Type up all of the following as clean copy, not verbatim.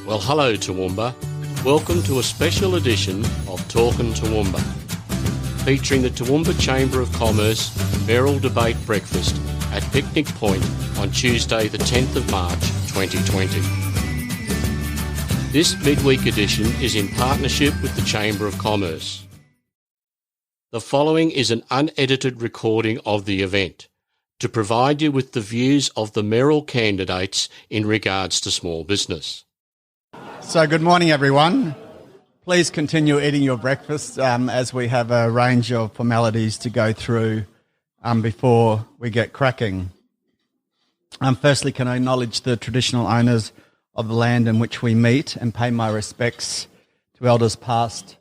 Well, hello Toowoomba. Welcome to a special edition of Talkin' Toowoomba, featuring the Toowoomba Chamber of Commerce Mayoral Debate Breakfast at Picnic Point on Tuesday the 10th of March 2020. This midweek edition is in partnership with the Chamber of Commerce. The following is an unedited recording of the event to provide you with the views of the Mayoral candidates in regards to small business. So good morning, everyone. Please continue eating your breakfast as we have a range of formalities to go through before we get cracking. Firstly, can I acknowledge the traditional owners of the land in which we meet and pay my respects to elders past,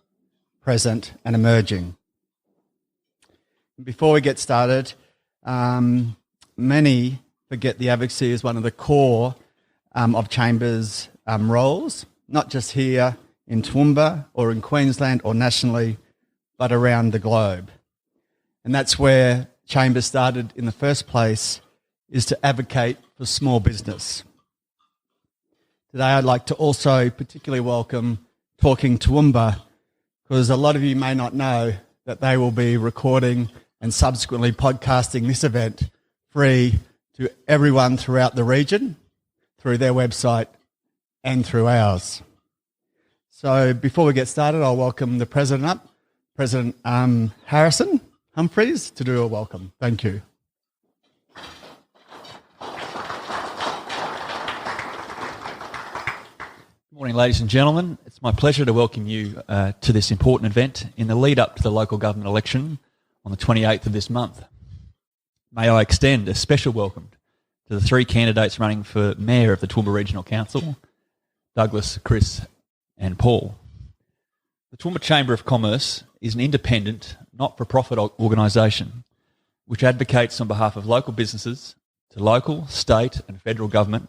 present and emerging. Before we get started, many forget the advocacy is one of the core of Chamber's roles, not just here in Toowoomba or in Queensland or nationally, but around the globe. And that's where Chamber started in the first place, is to advocate for small business. Today I'd like to also particularly welcome Talking Toowoomba, because a lot of you may not know that they will be recording and subsequently podcasting this event free to everyone throughout the region through their website and through ours. So before we get started, I'll welcome the President up, President Harrison Humphreys, to do a welcome. Thank you. Good morning, ladies and gentlemen. It's my pleasure to welcome you to this important event in the lead up to the local government election on the 28th of this month. May I extend a special welcome to the three candidates running for Mayor of the Toowoomba Regional Council, Douglas, Chris and Paul. The Toowoomba Chamber of Commerce is an independent, not-for-profit organisation which advocates on behalf of local businesses to local, state and federal government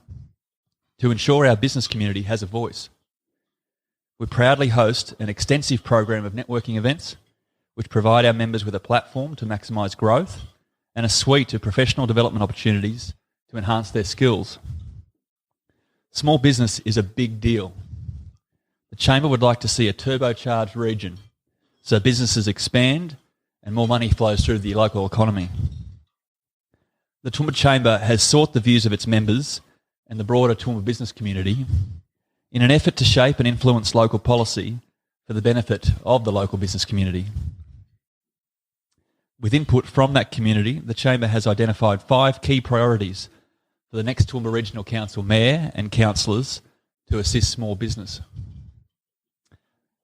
to ensure our business community has a voice. We proudly host an extensive program of networking events which provide our members with a platform to maximise growth and a suite of professional development opportunities to enhance their skills. Small business is a big deal. The Chamber would like to see a turbocharged region so businesses expand and more money flows through the local economy. The Toowoomba Chamber has sought the views of its members and the broader Toowoomba business community in an effort to shape and influence local policy for the benefit of the local business community. With input from that community, the Chamber has identified 5 key priorities for the next Toowoomba Regional Council Mayor and councillors to assist small business.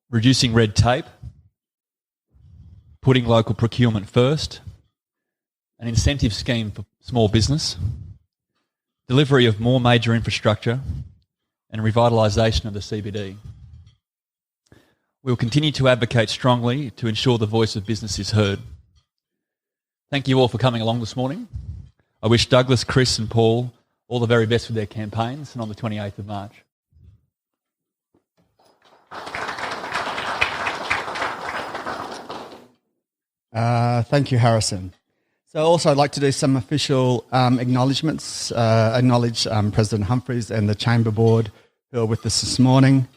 Reducing red tape, putting local procurement first, an incentive scheme for small business, delivery of more major infrastructure and revitalisation of the CBD. We will continue to advocate strongly to ensure the voice of business is heard. Thank you all for coming along this morning. I wish Douglas, Chris and Paul all the very best with their campaigns and on the 28th of March. Thank you, Harrison. So also I'd like to do some official acknowledgements, acknowledge President Humphreys and the Chamber Board who are with us this morning.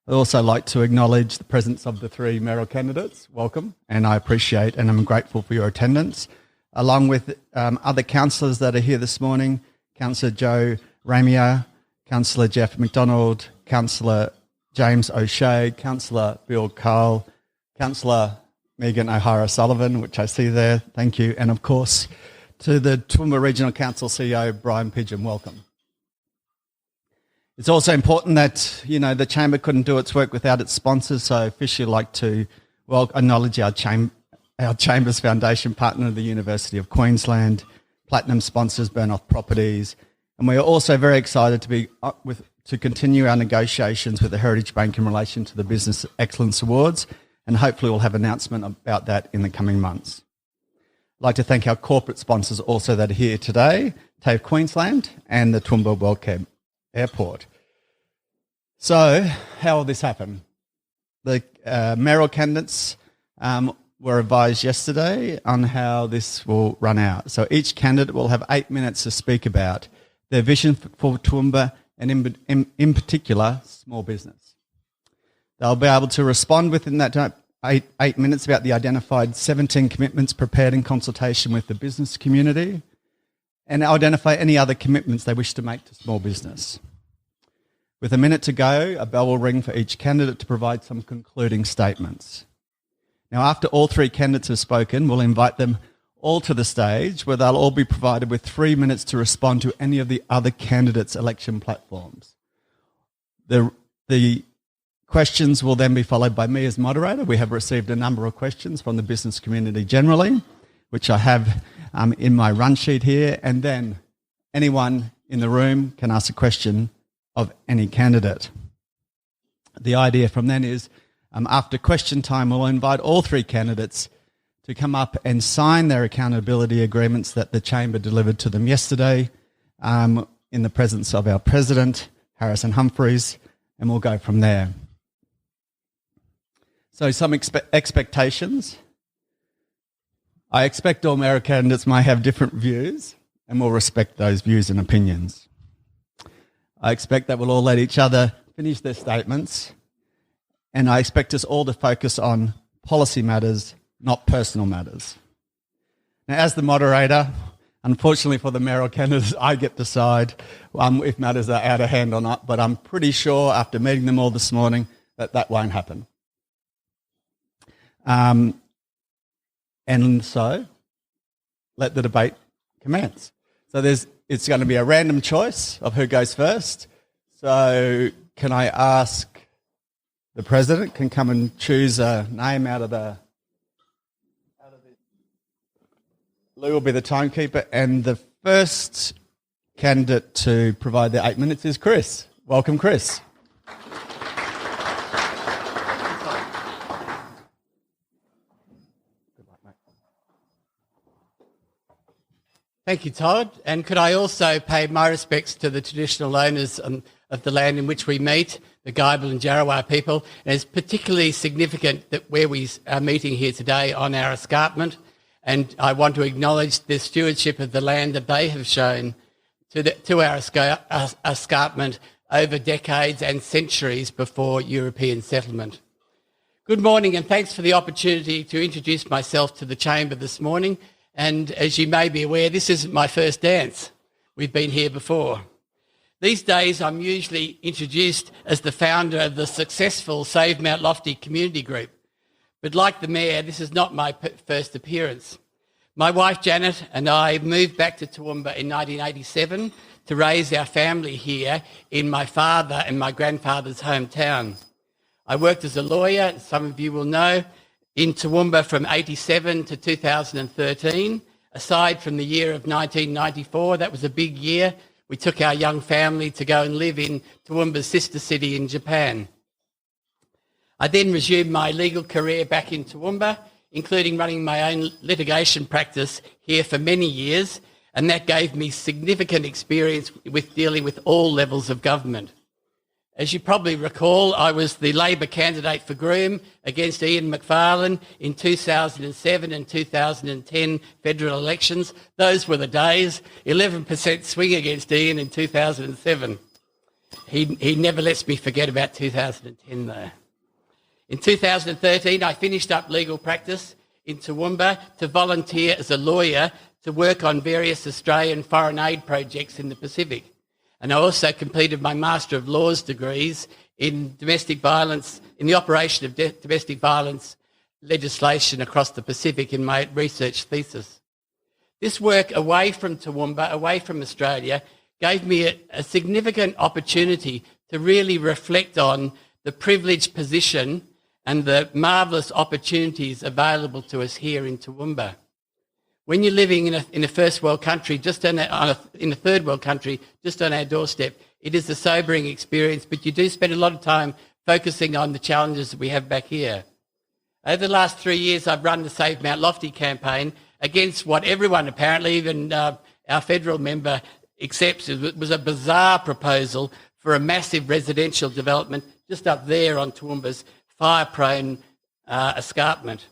I'd also like to acknowledge the presence of the 3 mayoral candidates. Welcome, and I appreciate and I'm grateful for your attendance, along with other councillors that are here this morning, Councillor Joe Ramia, Councillor Jeff McDonald, Councillor James O'Shea, Councillor Bill Carl, Councillor Megan O'Hara-Sullivan, which I see there, thank you, and of course to the Toowoomba Regional Council CEO, Brian Pidgeon, welcome. It's also important that, the Chamber couldn't do its work without its sponsors, so I officially like to acknowledge our Chamber's foundation partner, the University of Queensland, platinum sponsors, Burnoff Properties, and we are also very excited to continue our negotiations with the Heritage Bank in relation to the Business Excellence Awards, and hopefully we'll have an announcement about that in the coming months. I'd like to thank our corporate sponsors also that are here today, TAFE Queensland and the Toowoomba WorldCab Airport. So, how will this happen? The mayoral candidates were advised yesterday on how this will run out. So each candidate will have 8 minutes to speak about their vision for Toowoomba and in particular, small business. They'll be able to respond within that 8 minutes about the identified 17 commitments prepared in consultation with the business community and identify any other commitments they wish to make to small business. With a minute to go, a bell will ring for each candidate to provide some concluding statements. Now, after all three candidates have spoken, we'll invite them all to the stage where they'll all be provided with 3 minutes to respond to any of the other candidates' election platforms. The questions will then be followed by me as moderator. We have received a number of questions from the business community generally, which I have in my run sheet here, and then anyone in the room can ask a question of any candidate. The idea from then is after question time, we'll invite all three candidates to come up and sign their accountability agreements that the Chamber delivered to them yesterday in the presence of our President, Harrison Humphreys, and we'll go from there. So some expectations. I expect all Mayoral candidates may have different views, and we'll respect those views and opinions. I expect that we'll all let each other finish their statements, and I expect us all to focus on policy matters, not personal matters. Now, as the moderator, unfortunately for the mayoral candidates, I get to decide if matters are out of hand or not, but I'm pretty sure after meeting them all this morning that won't happen. And so, let the debate commence. So it's going to be a random choice of who goes first. So can I ask the President can come and choose a name out of the... Lou will be the timekeeper, and the first candidate to provide the 8 minutes is Chris. Welcome, Chris. Thank you, Todd. And could I also pay my respects to the traditional owners of the land in which we meet, the Gibel and Jarrawa people. And it's particularly significant that where we are meeting here today on our escarpment. And I want to acknowledge the stewardship of the land that they have shown to our escarpment over decades and centuries before European settlement. Good morning, and thanks for the opportunity to introduce myself to the Chamber this morning. And as you may be aware, this isn't my first dance. We've been here before. These days, I'm usually introduced as the founder of the successful Save Mount Lofty community group. But like the Mayor, this is not my first appearance. My wife Janet and I moved back to Toowoomba in 1987 to raise our family here in my father and my grandfather's hometown. I worked as a lawyer, some of you will know, in Toowoomba from 87 to 2013. Aside from the year of 1994, that was a big year. We took our young family to go and live in Toowoomba's sister city in Japan. I then resumed my legal career back in Toowoomba, including running my own litigation practice here for many years, and that gave me significant experience with dealing with all levels of government. As you probably recall, I was the Labor candidate for Groom against Ian Macfarlane in 2007 and 2010 federal elections. Those were the days. 11% swing against Ian in 2007. He never lets me forget about 2010 though. In 2013, I finished up legal practice in Toowoomba to volunteer as a lawyer to work on various Australian foreign aid projects in the Pacific. And I also completed my Master of Laws degrees in domestic violence, in the operation of domestic violence legislation across the Pacific in my research thesis. This work away from Toowoomba, away from Australia, gave me a significant opportunity to really reflect on the privileged position and the marvellous opportunities available to us here in Toowoomba. When you're living in a first world country, in a third world country, just on our doorstep, it is a sobering experience, but you do spend a lot of time focusing on the challenges that we have back here. Over the last 3 years, I've run the Save Mount Lofty campaign against what everyone, apparently, even our federal member, accepts. It was a bizarre proposal for a massive residential development just up there on Toowoomba's fire-prone escarpment.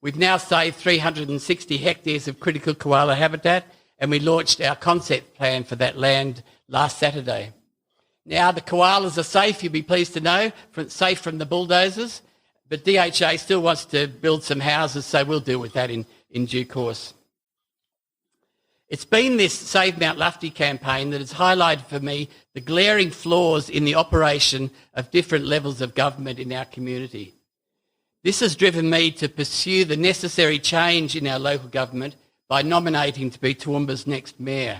We've now saved 360 hectares of critical koala habitat, and we launched our concept plan for that land last Saturday. Now the koalas are safe, you'll be pleased to know, safe from the bulldozers, but DHA still wants to build some houses, so we'll deal with that in due course. It's been this Save Mount Lufty campaign that has highlighted for me the glaring flaws in the operation of different levels of government in our community. This has driven me to pursue the necessary change in our local government by nominating to be Toowoomba's next mayor.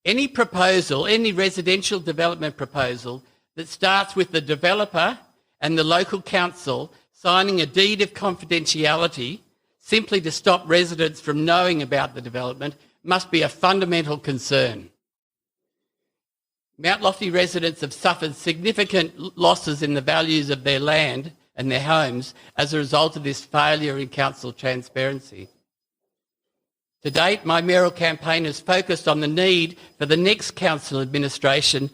Any proposal, any residential development proposal that starts with the developer and the local council signing a deed of confidentiality simply to stop residents from knowing about the development must be a fundamental concern. Mount Lofty residents have suffered significant losses in the values of their land and their homes as a result of this failure in council transparency. To date, my mayoral campaign has focused on the need for the next council administration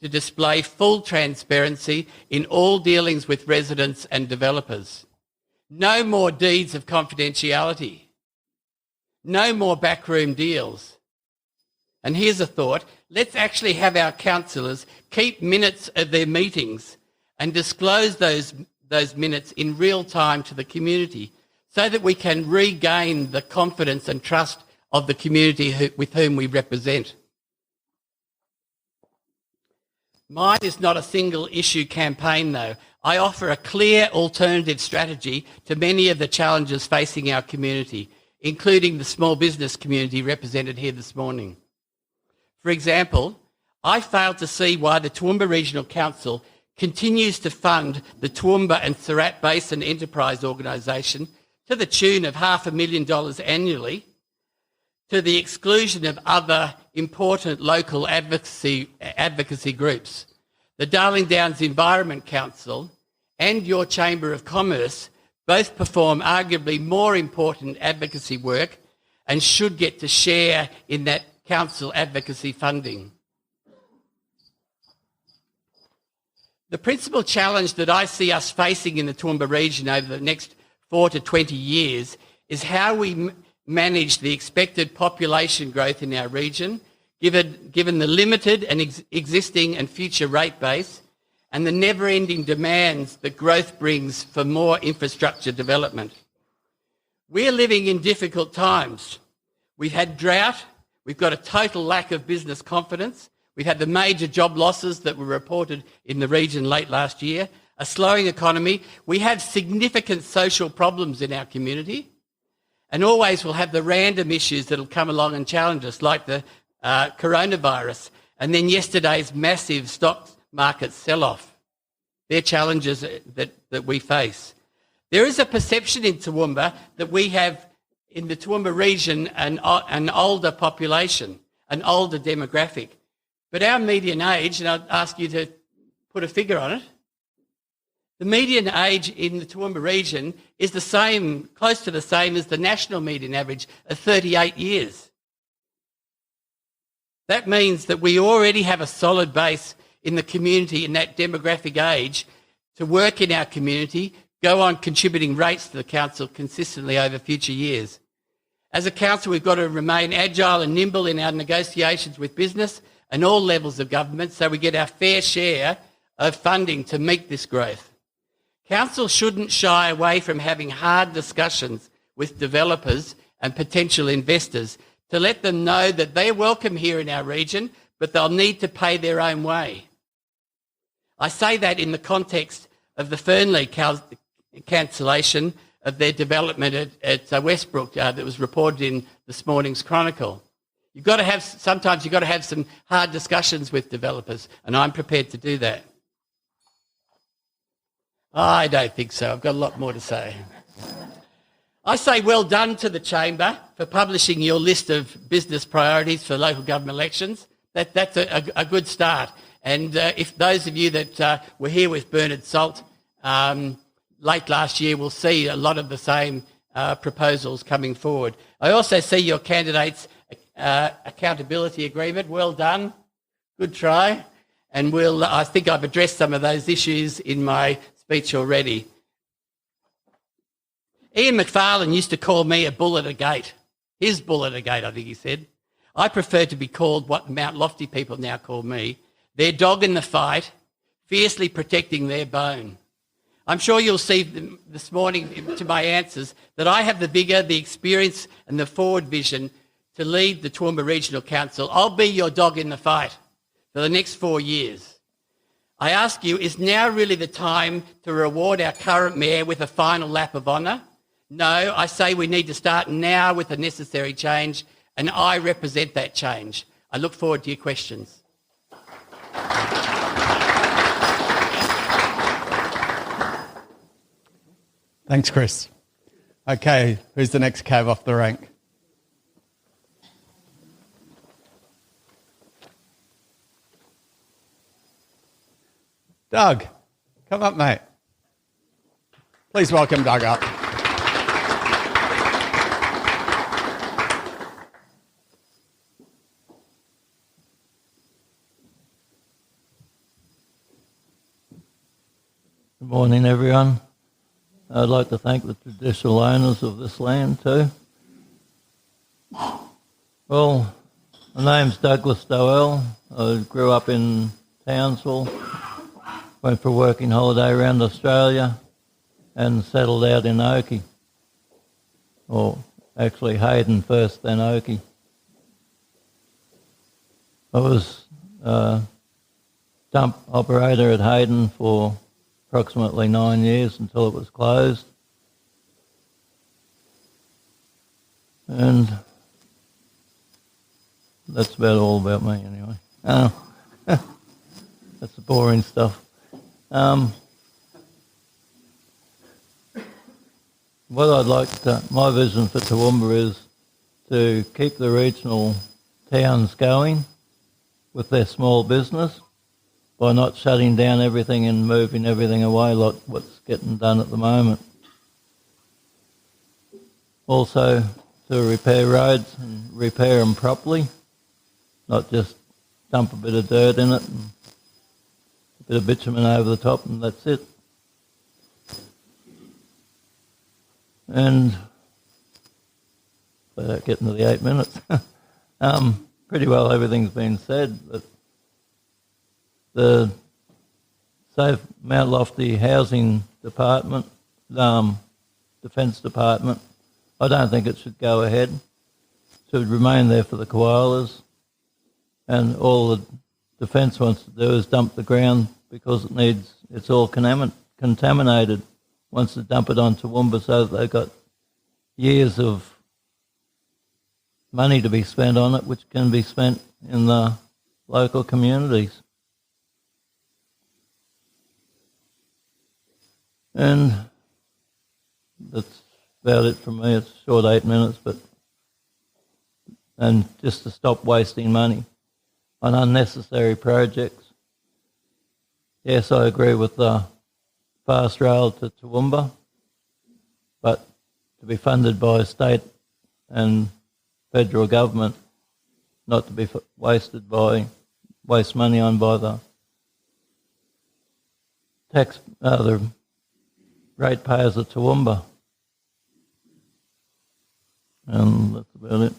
to display full transparency in all dealings with residents and developers. No more deeds of confidentiality. No more backroom deals. And here's a thought. Let's actually have our councillors keep minutes of their meetings and disclose those minutes in real time to the community so that we can regain the confidence and trust of the community with whom we represent. Mine is not a single issue campaign though. I offer a clear alternative strategy to many of the challenges facing our community, including the small business community represented here this morning. For example, I fail to see why the Toowoomba Regional Council continues to fund the Toowoomba and Surat Basin Enterprise Organisation to the tune of $500,000 annually, to the exclusion of other important local advocacy groups. The Darling Downs Environment Council and your Chamber of Commerce both perform arguably more important advocacy work and should get to share in that council advocacy funding. The principal challenge that I see us facing in the Toowoomba region over the next 4 to 20 years is how we manage the expected population growth in our region, given the limited and existing and future rate base and the never-ending demands that growth brings for more infrastructure development. We're living in difficult times. We've had drought, we've got a total lack of business confidence, we've had the major job losses that were reported in the region late last year, a slowing economy, we have significant social problems in our community, and always we'll have the random issues that will come along and challenge us, like the coronavirus, and then yesterday's massive stock market sell-off. They're challenges that we face. There is a perception in Toowoomba that we have, in the Toowoomba region, an older population, an older demographic. But our median age, and I'd ask you to put a figure on it, the median age in the Toowoomba region is the same, close to the same as the national median average of 38 years. That means that we already have a solid base in the community in that demographic age to work in our community, go on contributing rates to the council consistently over future years. As a council, we've got to remain agile and nimble in our negotiations with business and all levels of government so we get our fair share of funding to meet this growth. Council shouldn't shy away from having hard discussions with developers and potential investors to let them know that they're welcome here in our region, but they'll need to pay their own way. I say that in the context of the Fernley cancellation of their development at Westbrook that was reported in this morning's Chronicle. Sometimes you've got to have some hard discussions with developers, and I'm prepared to do that. I don't think so. I've got a lot more to say. I say well done to the Chamber for publishing your list of business priorities for local government elections. That's a good start. And if those of you that were here with Bernard Salt late last year will see a lot of the same proposals coming forward. I also see your candidates' accountability agreement. Well done. Good try. And I think I've addressed some of those issues in my speech already. Ian McFarlane used to call me a bull at a gate. His bull at a gate, I think he said. I prefer to be called what Mount Lofty people now call me, their dog in the fight, fiercely protecting their bone. I'm sure you'll see this morning to my answers that I have the vigour, the experience and the forward vision to lead the Toowoomba Regional Council. I'll be your dog in the fight for the next 4 years. I ask you, is now really the time to reward our current mayor with a final lap of honour? No, I say we need to start now with the necessary change, and I represent that change. I look forward to your questions. Thanks, Chris. Okay, who's the next cab off the rank? Doug, come up, mate. Please welcome Doug up. Good morning, everyone. I'd like to thank the traditional owners of this land too. Well, my name's Douglas Doell. I grew up in Townsville, went for a working holiday around Australia and settled out in Oakey. Or actually Hayden first, then Oakey. I was a dump operator at Hayden for approximately 9 years until it was closed. And that's about all about me anyway. That's the boring stuff. What I'd like to, my vision for Toowoomba is to keep the regional towns going with their small business by not shutting down everything and moving everything away like what's getting done at the moment. Also to repair roads and repair them properly, not just dump a bit of dirt in it and a bit of bitumen over the top and that's it. And without getting to the 8 minutes, pretty well everything's been said, but the Safe Mount Lofty Housing Department, Defence Department, I don't think it should go ahead. It should remain there for the koalas. And all the Defence wants to do is dump the ground because it's all contaminated. Wants to dump it on Toowoomba so that they've got years of money to be spent on it, which can be spent in the local communities. And that's about it from me. It's a short 8 minutes, and just to stop wasting money on unnecessary projects. Yes, I agree with the fast rail to Toowoomba, but to be funded by state and federal government, not to be waste money on by the the ratepayers of Toowoomba. And that's about it.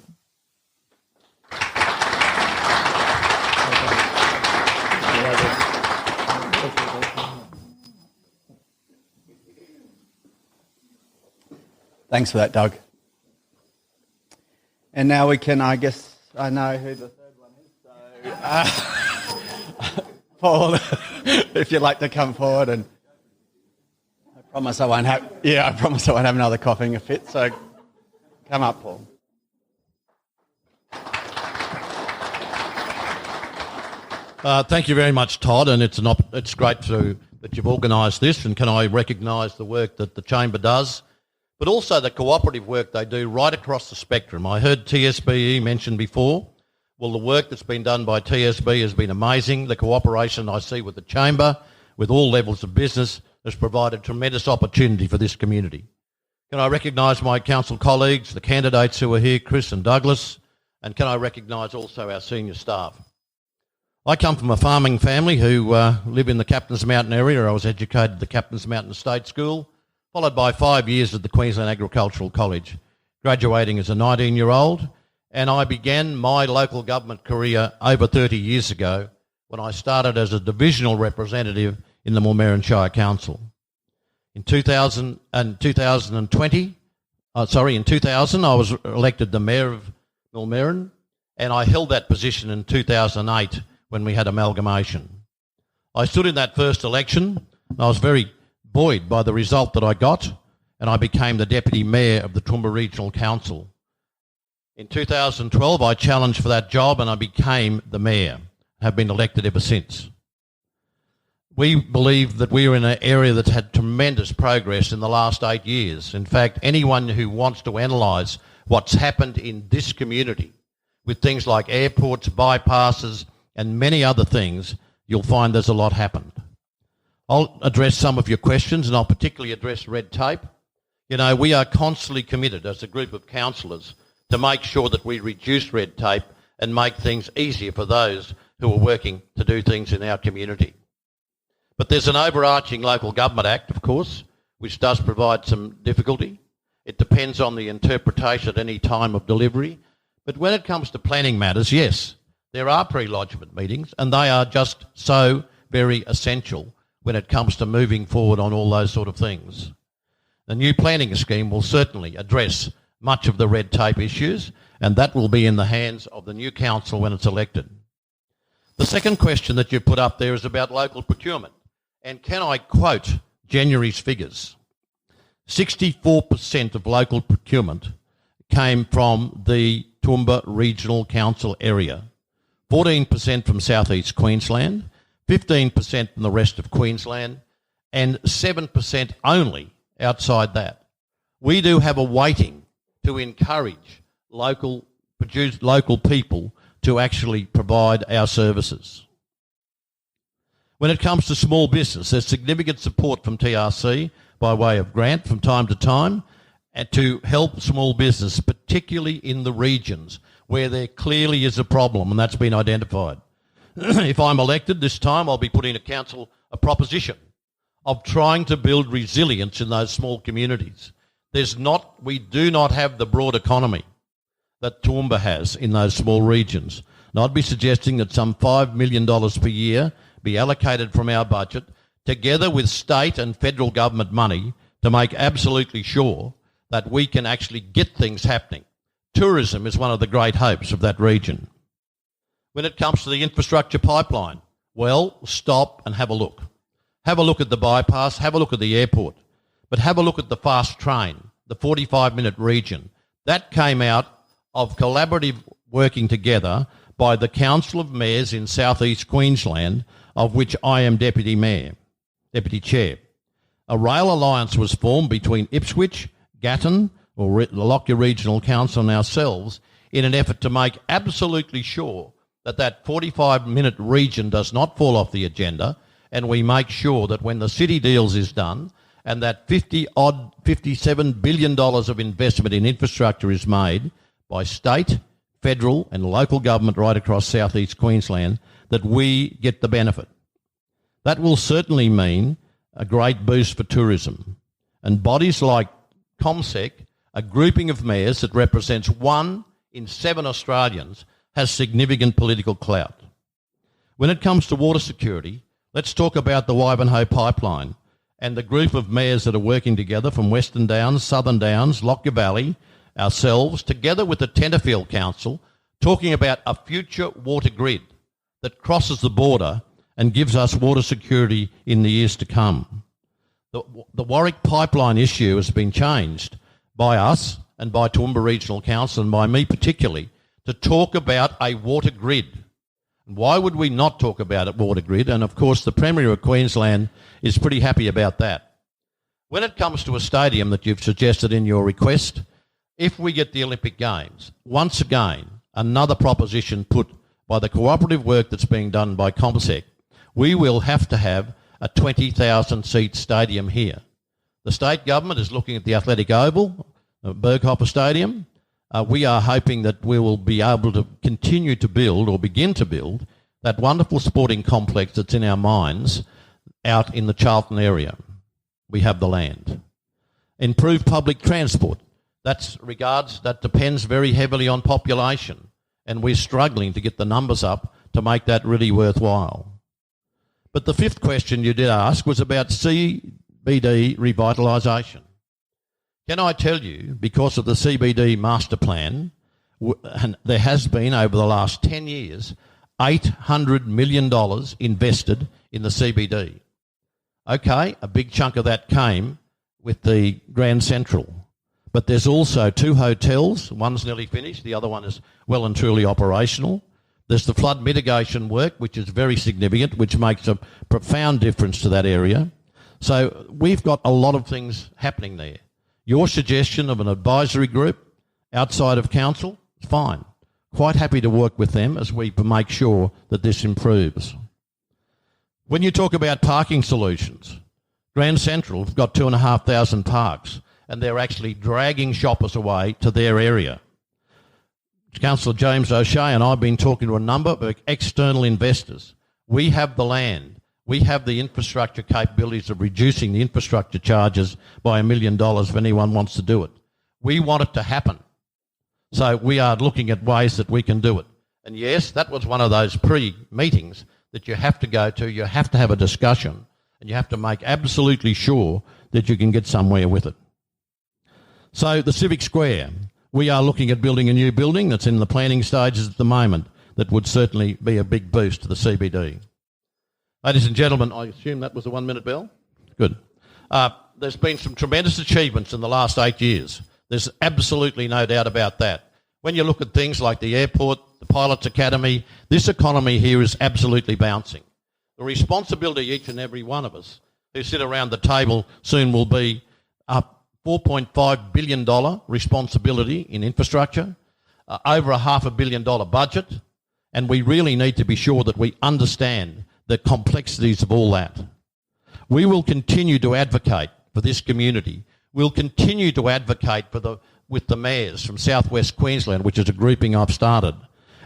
Thanks for that, Doug. And now we can, I guess, I know who the third one is. So, Paul, if you'd like to come forward, and I promise I won't have another coughing fit. So, come up, Paul. Thank you very much, Todd, and it's great that you've organised this, and can I recognise the work that the Chamber does, but also the cooperative work they do right across the spectrum. I heard TSBE mentioned before. Well, the work that's been done by TSB has been amazing. The cooperation I see with the Chamber, with all levels of business, has provided tremendous opportunity for this community. Can I recognise my council colleagues, the candidates who are here, Chris and Douglas, and can I recognise also our senior staff? I come from a farming family who live in the Captain's Mountain area. I was educated at the Captain's Mountain State School, followed by 5 years at the Queensland Agricultural College, graduating as a 19-year-old, and I began my local government career over 30 years ago when I started as a divisional representative in the Mulmerran Shire Council. In 2000, I was elected the Mayor of Mulmerran, and I held that position in 2008 when we had amalgamation. I stood in that first election, and I was very buoyed by the result that I got, and I became the Deputy Mayor of the Toowoomba Regional Council. In 2012, I challenged for that job and I became the Mayor. Have been elected ever since. We believe that we are in an area that's had tremendous progress in the last 8 years. In fact, anyone who wants to analyse what's happened in this community with things like airports, bypasses and many other things, you'll find there's a lot happened. I'll address some of your questions and I'll particularly address red tape. You know, we are constantly committed as a group of councillors to make sure that we reduce red tape and make things easier for those who are working to do things in our community. But there's an overarching Local Government Act, of course, which does provide some difficulty. It depends on the interpretation at any time of delivery. But when it comes to planning matters, yes, there are pre-lodgement meetings and they are just so very essential when it comes to moving forward on all those sort of things. The new planning scheme will certainly address much of the red tape issues, and that will be in the hands of the new council when it's elected. The second question that you put up there is about local procurement. And can I quote January's figures? 64% of local procurement came from the Toowoomba Regional Council area, 14% from South East Queensland, 15% from the rest of Queensland, and 7% only outside that. We do have a weighting to encourage local people to actually provide our services. When it comes to small business, there's significant support from TRC by way of grant from time to time to help small business, particularly in the regions where there clearly is a problem, and that's been identified. If I'm elected this time, I'll be putting to council a proposition of trying to build resilience in those small communities. We do not have the broad economy that Toowoomba has in those small regions. And I'd be suggesting that some $5 million per year be allocated from our budget, together with state and federal government money, to make absolutely sure that we can actually get things happening. Tourism is one of the great hopes of that region. When it comes to the infrastructure pipeline, well, stop and have a look. Have a look at the bypass, have a look at the airport, but have a look at the fast train, the 45-minute region. That came out of collaborative working together by the Council of Mayors in South East Queensland, of which I am Deputy Chair. A rail alliance was formed between Ipswich, Gatton, or the Lockyer Regional Council and ourselves in an effort to make absolutely sure that 45-minute region does not fall off the agenda, and we make sure that when the city deals is done and that $57 billion of investment in infrastructure is made by state, federal and local government right across South East Queensland, that we get the benefit. That will certainly mean a great boost for tourism. And bodies like ComSec, a grouping of mayors that represents 1 in 7 Australians, has significant political clout. When it comes to water security, let's talk about the Wivenhoe pipeline and the group of mayors that are working together from Western Downs, Southern Downs, Lockyer Valley, ourselves, together with the Tenterfield Council, talking about a future water grid that crosses the border and gives us water security in the years to come. The Warwick pipeline issue has been changed by us and by Toowoomba Regional Council and by me particularly to talk about a water grid. Why would we not talk about a water grid? And of course the Premier of Queensland is pretty happy about that. When it comes to a stadium that you've suggested in your request, if we get the Olympic Games, once again, another proposition put by the cooperative work that's being done by ComSec, we will have to have a 20,000-seat stadium here. The state government is looking at the Athletic Oval, Berghofer Stadium. We are hoping that we will be able to continue to build or begin to build that wonderful sporting complex that's in our minds out in the Charlton area. We have the land. Improve public transport. That depends very heavily on population, and we're struggling to get the numbers up to make that really worthwhile. But the fifth question you did ask was about CBD revitalisation. Can I tell you, because of the CBD master plan, and there has been over the last 10 years, $800 million invested in the CBD. Okay, a big chunk of that came with the Grand Central. But there's also 2 hotels. One's nearly finished. The other one is well and truly operational. There's the flood mitigation work, which is very significant, which makes a profound difference to that area. So we've got a lot of things happening there. Your suggestion of an advisory group outside of council is fine. Quite happy to work with them as we make sure that this improves. When you talk about parking solutions, Grand Central have got 2,500 parks, and they're actually dragging shoppers away to their area. Councillor James O'Shea and I have been talking to a number of external investors. We have the land. We have the infrastructure capabilities of reducing the infrastructure charges by $1 million if anyone wants to do it. We want it to happen. So we are looking at ways that we can do it. And yes, that was one of those pre-meetings that you have to go to. You have to have a discussion, and you have to make absolutely sure that you can get somewhere with it. So the Civic Square, we are looking at building a new building that's in the planning stages at the moment that would certainly be a big boost to the CBD. Ladies and gentlemen, I assume that was the 1 minute bell? Good. There's been some tremendous achievements in the last 8 years. There's absolutely no doubt about that. When you look at things like the airport, the Pilots Academy, this economy here is absolutely bouncing. The responsibility each and every one of us who sit around the table soon will be $4.5 billion responsibility in infrastructure, over a $500 million budget, and we really need to be sure that we understand the complexities of all that. We will continue to advocate for this community. We'll continue to advocate with the mayors from South West Queensland, which is a grouping I've started,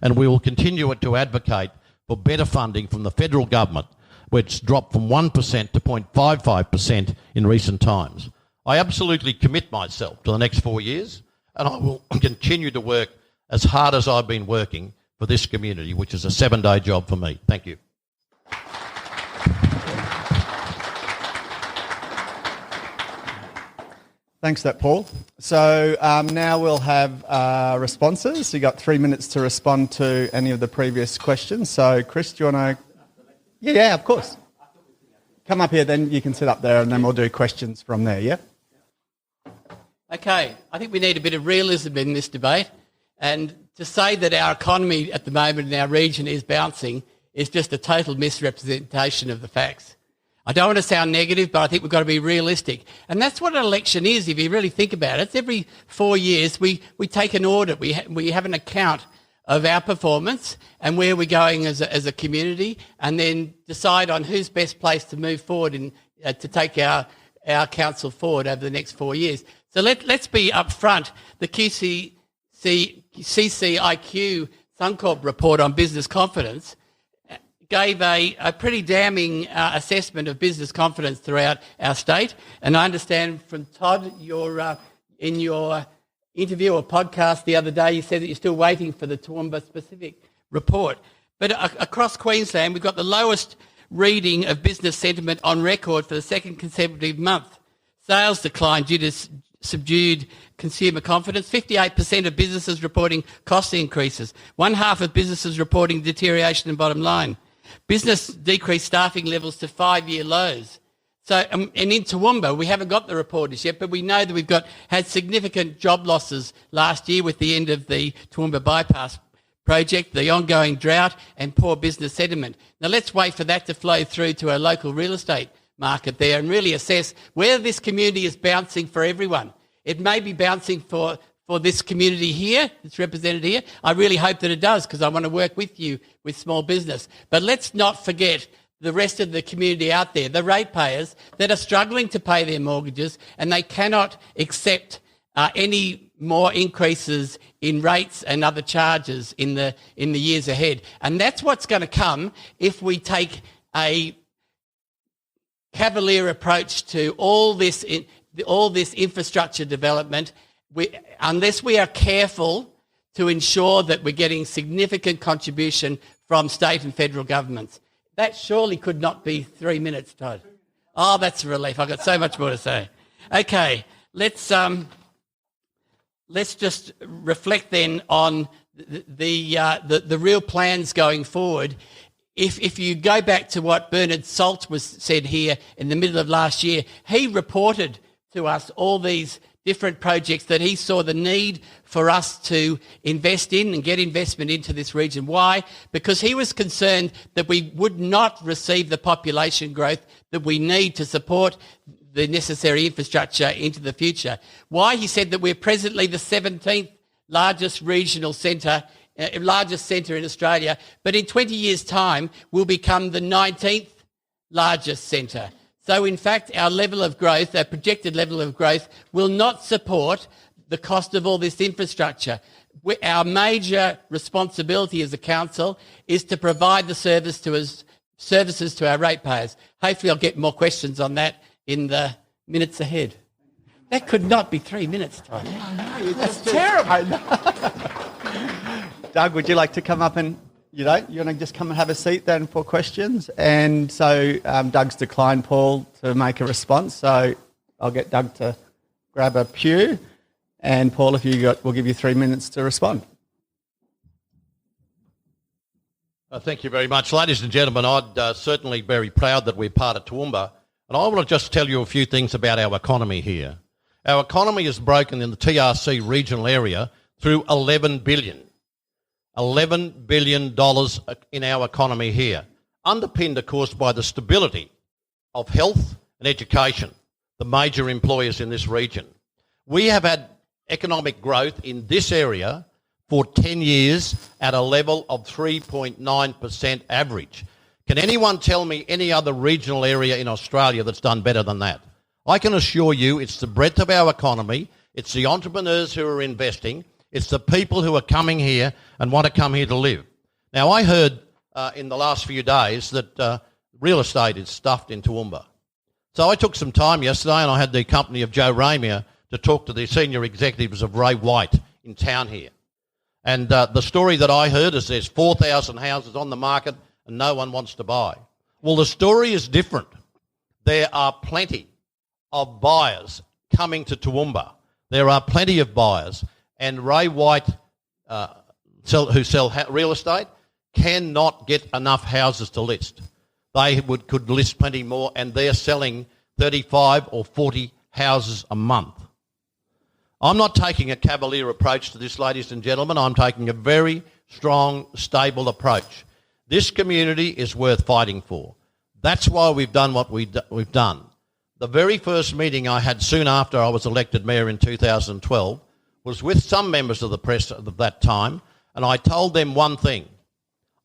and we will continue to advocate for better funding from the federal government, which dropped from 1% to 0.55% in recent times. I absolutely commit myself to the next 4 years, and I will continue to work as hard as I've been working for this community, which is a 7-day job for me. Thank you. Thanks for that, Paul. So now we'll have responses. You've got 3 minutes to respond to any of the previous questions. So, Chris, do you want to... Yeah, of course. Come up here, then you can sit up there, and then we'll do questions from there, yeah? Okay, I think we need a bit of realism in this debate, and to say that our economy at the moment in our region is bouncing is just a total misrepresentation of the facts. I don't want to sound negative, but I think we've got to be realistic. And that's what an election is, if you really think about it. It's every 4 years we take an audit, we have an account of our performance and where we're going as a community, and then decide on who's best placed to move forward and to take our council forward over the next 4 years. So let's be upfront. The CCIQ Suncorp report on business confidence gave a pretty damning assessment of business confidence throughout our state. And I understand from Todd, in your interview or podcast the other day, you said that you're still waiting for the Toowoomba specific report. But across Queensland, we've got the lowest reading of business sentiment on record for the second consecutive month. Sales declined due to subdued consumer confidence. 58% of businesses reporting cost increases. 1/2 of businesses reporting deterioration in bottom line. Business decreased staffing levels to 5-year lows. So, and in Toowoomba, we haven't got the report as yet, but we know that we've had significant job losses last year with the end of the Toowoomba bypass project, the ongoing drought and poor business sentiment. Now let's wait for that to flow through to our local real estate market there and really assess whether this community is bouncing for everyone. It may be bouncing for this community here, it's represented here. I really hope that it does, because I want to work with you with small business. But let's not forget the rest of the community out there, the ratepayers that are struggling to pay their mortgages, and they cannot accept any more increases in rates and other charges in the years ahead. And that's what's going to come if we take a cavalier approach to all this infrastructure development. Unless we are careful to ensure that we're getting significant contribution from state and federal governments. That surely could not be 3 minutes, Todd. Oh, that's a relief. I've got so much more to say. Okay, let's just reflect then on the real plans going forward. If you go back to what Bernard Salt said here in the middle of last year, he reported to us all these different projects that he saw the need for us to invest in and get investment into this region. Why? Because he was concerned that we would not receive the population growth that we need to support the necessary infrastructure into the future. Why? He said that we're presently the 17th largest regional centre, largest centre in Australia, but in 20 years' time we'll become the 19th largest centre. So in fact, our level of growth, our projected level of growth, will not support the cost of all this infrastructure. Our major responsibility as a council is to provide the services to our ratepayers. Hopefully I'll get more questions on that in the minutes ahead. That could not be 3 minutes, Todd. That's terrible. Doug, would you like to come up and... You don't? You want to just come and have a seat then for questions? And so Doug's declined Paul to make a response, so I'll get Doug to grab a pew. And Paul, we'll give you 3 minutes to respond. Thank you very much. Ladies and gentlemen, I'd certainly very proud that we're part of Toowoomba. And I want to just tell you a few things about our economy here. Our economy is broken in the TRC regional area through $11 billion in our economy here, underpinned, of course, by the stability of health and education, the major employers in this region. We have had economic growth in this area for 10 years at a level of 3.9% average. Can anyone tell me any other regional area in Australia that's done better than that? I can assure you it's the breadth of our economy, it's the entrepreneurs who are investing, it's the people who are coming here and want to come here to live. Now, I heard in the last few days that real estate is stuffed in Toowoomba. So I took some time yesterday and I had the company of Joe Ramier to talk to the senior executives of Ray White in town here. And the story that I heard is there's 4,000 houses on the market and no one wants to buy. Well, the story is different. There are plenty of buyers coming to Toowoomba. There are plenty of buyers. And Ray White, who sell real estate, cannot get enough houses to list. They could list plenty more, and they're selling 35 or 40 houses a month. I'm not taking a cavalier approach to this, ladies and gentlemen. I'm taking a very strong, stable approach. This community is worth fighting for. That's why we've done what we've done. The very first meeting I had soon after I was elected mayor in 2012 was with some members of the press at that time, and I told them one thing.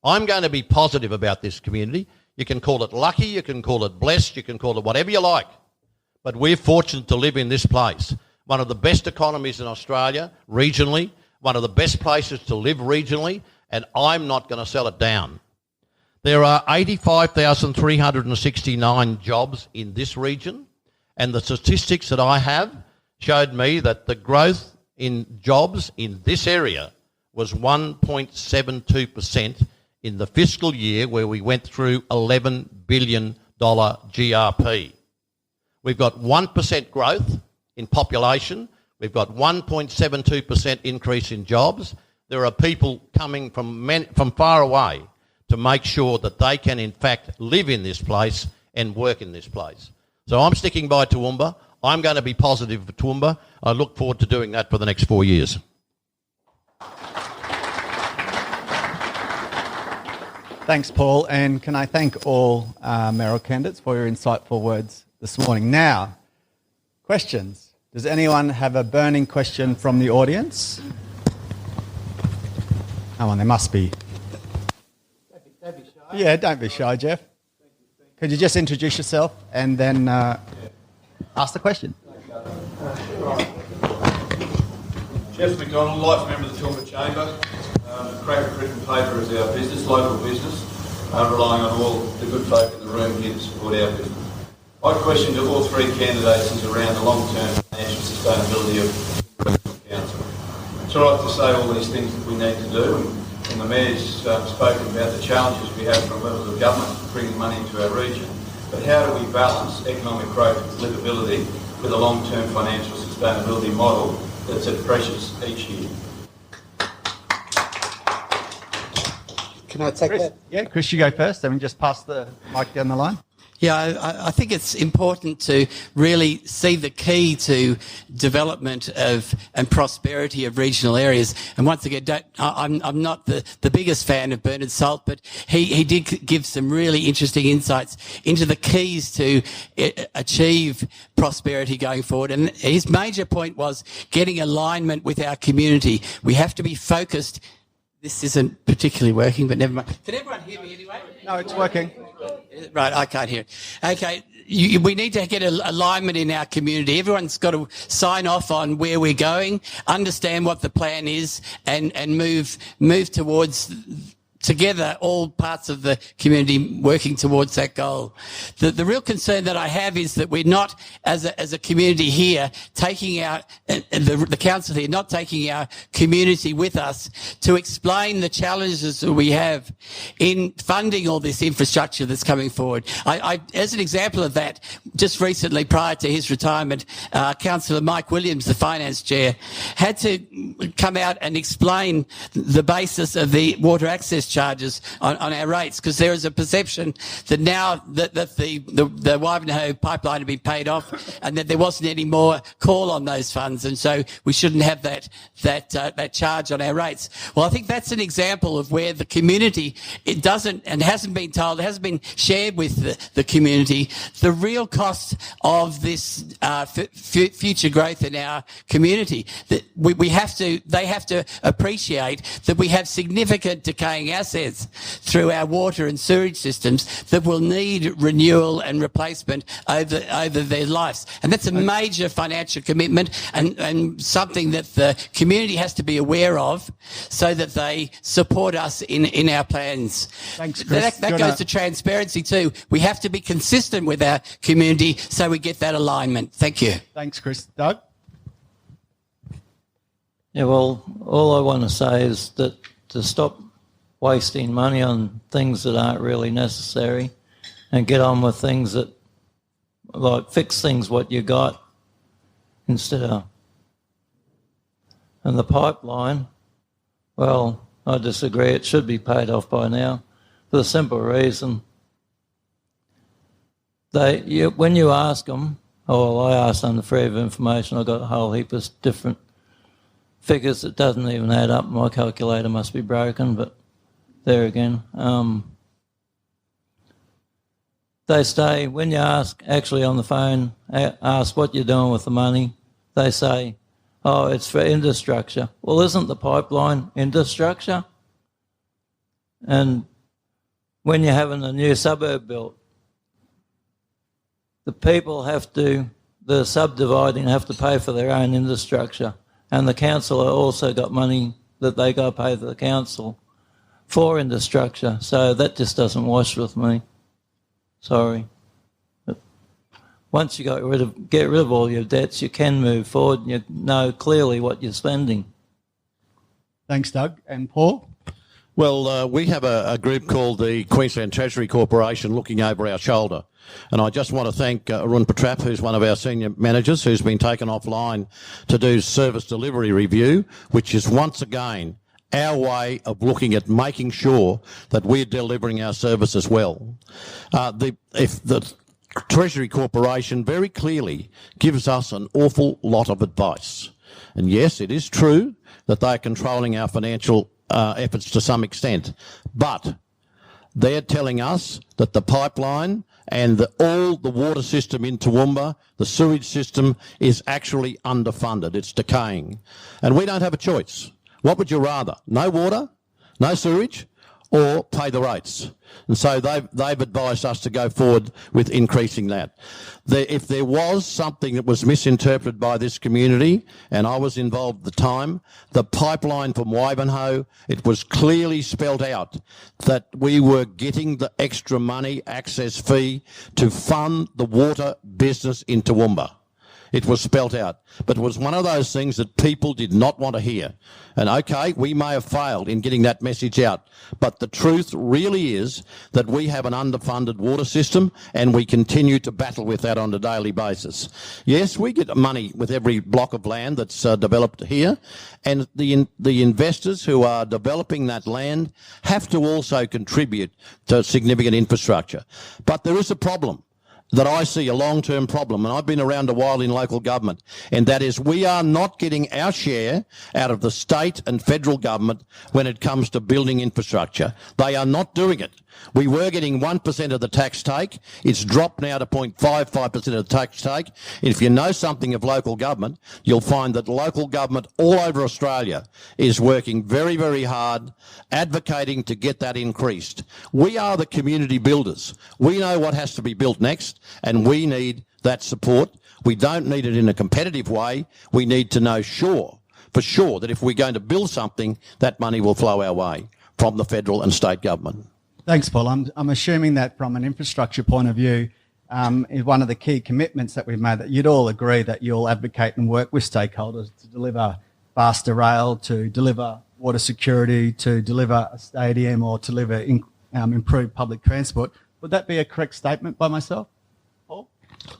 I'm going to be positive about this community. You can call it lucky, you can call it blessed, you can call it whatever you like, but we're fortunate to live in this place. One of the best economies in Australia, regionally, one of the best places to live regionally, and I'm not going to sell it down. There are 85,369 jobs in this region, and the statistics that I have showed me that the growth in jobs in this area was 1.72% in the fiscal year where we went through $11 billion GRP. We've got 1% growth in population. We've got 1.72% increase in jobs. There are people coming from far away to make sure that they can, in fact, live in this place and work in this place. So I'm sticking by Toowoomba. I'm going to be positive for Toowoomba. I look forward to doing that for the next 4 years. Thanks, Paul. And can I thank all mayoral candidates for your insightful words this morning. Now, questions. Does anyone have a burning question from the audience? Oh, well, there must be. Don't be shy. Yeah, don't be shy, Jeff. Could you just introduce yourself and then ask the question? Jeff McDonald, life member of the Toowoomba Chamber. Cracker Cricket Paper is our business, local business, relying on all the good folk in the room here to support our business. My question to all three candidates is around the long-term financial sustainability of the Council. It's all right to say all these things that we need to do, and and the Mayor's spoken about the challenges we have from levels of government bringing money to our region. But how do we balance economic growth and livability with a long-term financial sustainability model that's at pressures each year? Can I take that? Yeah, Chris, you go first, then we just pass the mic down the line. Yeah, I think it's important to really see the key to development of and prosperity of regional areas. And once again, I'm not the biggest fan of Bernard Salt, but he did give some really interesting insights into the keys to achieve prosperity going forward. And his major point was getting alignment with our community. We have to be focused. This isn't particularly working, but never mind. Can everyone hear me anyway? No, it's working. Right, I can't hear it. Okay, we need to get alignment in our community. Everyone's got to sign off on where we're going, understand what the plan is, and move towards together, all parts of the community working towards that goal. The real concern that I have is that we're not, as a community here, taking our, the council here, not taking our community with us to explain the challenges that we have in funding all this infrastructure that's coming forward. I as an example of that, just recently, prior to his retirement, Councillor Mike Williams, the Finance Chair, had to come out and explain the basis of the water access charges on our rates, because there is a perception that now that the Wivenhoe pipeline had been paid off and that there wasn't any more call on those funds, and so we shouldn't have that charge on our rates. Well, I think that's an example of where the community, it doesn't and hasn't been told, hasn't been shared with the community, the real cost of this future growth in our community. That they have to appreciate that we have significant decaying assets through our water and sewage systems that will need renewal and replacement over their lives. And that's a major financial commitment and something that the community has to be aware of so that they support us in our plans. Thanks, Chris. That goes to transparency too. We have to be consistent with our community so we get that alignment. Thank you. Thanks, Chris. Doug? Yeah, well, all I want to say is that to stop wasting money on things that aren't really necessary and get on with things that, like, fix things what you got instead of... And the pipeline, well, I disagree. It should be paid off by now for the simple reason when you ask them, I asked them the free of information, I got a whole heap of different figures that doesn't even add up. My calculator must be broken, but there again. They say, when you ask, actually on the phone, ask what you're doing with the money, they say, oh, it's for infrastructure. Well, isn't the pipeline infrastructure? And when you're having a new suburb built, the people the subdividing have to pay for their own infrastructure. And the council also got money that they got to pay to the council for infrastructure. So that just doesn't wash with me. Sorry. But once you get rid of all your debts, you can move forward and you know clearly what you're spending. Thanks, Doug. And Paul? Well, we have a group called the Queensland Treasury Corporation looking over our shoulder. And I just want to thank Arun Patrap, who's one of our senior managers, who's been taken offline to do service delivery review, which is once again our way of looking at making sure that we're delivering our services well. If the Treasury Corporation very clearly gives us an awful lot of advice. And yes, it is true that they're controlling our financial efforts to some extent, but they're telling us that the pipeline and all the water system in Toowoomba, the sewage system, is actually underfunded. It's decaying. And we don't have a choice. What would you rather? No water, no sewage, or pay the rates? And so they've advised us to go forward with increasing that. If there was something that was misinterpreted by this community, and I was involved at the time, the pipeline from Wivenhoe, it was clearly spelt out that we were getting the extra money, access fee, to fund the water business in Toowoomba. It was spelt out. But it was one of those things that people did not want to hear. And okay, we may have failed in getting that message out, but the truth really is that we have an underfunded water system and we continue to battle with that on a daily basis. Yes, we get money with every block of land that's developed here, and the investors who are developing that land have to also contribute to significant infrastructure. But there is a problem that I see, a long-term problem, and I've been around a while in local government, and that is we are not getting our share out of the state and federal government when it comes to building infrastructure. They are not doing it. We were getting 1% of the tax take. It's dropped now to 0.55% of the tax take. And if you know something of local government, you'll find that local government all over Australia is working very, very hard, advocating to get that increased. We are the community builders. We know what has to be built next, and we need that support. We don't need it in a competitive way. We need to know for sure that if we're going to build something, that money will flow our way from the federal and state government. Thanks, Paul. I'm assuming that from an infrastructure point of view, is one of the key commitments that we've made, that you'd all agree that you'll advocate and work with stakeholders to deliver faster rail, to deliver water security, to deliver a stadium, or to deliver improved public transport. Would that be a correct statement by myself, Paul?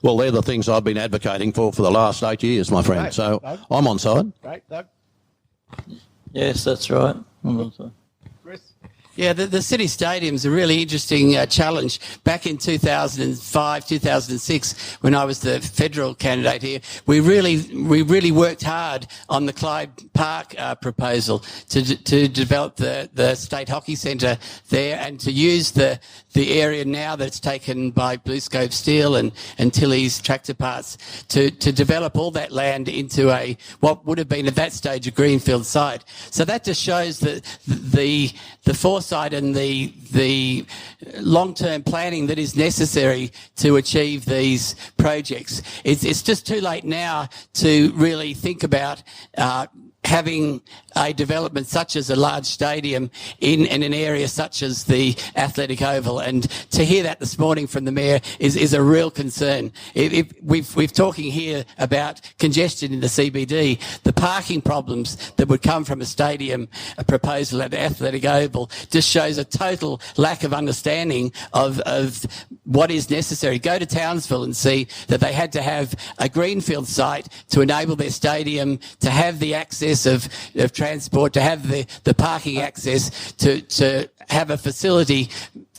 Well, they're the things I've been advocating for the last 8 years, my friend. Great, so Doug. I'm on side. Great, Doug. Yes, that's right. I'm on side. Chris? Yeah, the city stadium's a really interesting challenge. Back in 2005, 2006, when I was the federal candidate here, we really worked hard on the Clyde Park proposal to develop the State Hockey Centre there, and to use the area now that's taken by BlueScope Steel and Tilly's Tractor Parts to develop all that land into what would have been at that stage a greenfield site. So that just shows that the foresight and the long-term planning that is necessary to achieve these projects. It's just too late now to really think about having a development such as a large stadium in an area such as the Athletic Oval. And to hear that this morning from the Mayor is a real concern. We've talking here about congestion in the CBD. The parking problems that would come from a stadium proposal at the Athletic Oval just shows a total lack of understanding of what is necessary. Go to Townsville and see that they had to have a greenfield site to enable their stadium, to have the access of transport, to have the parking access, to have a facility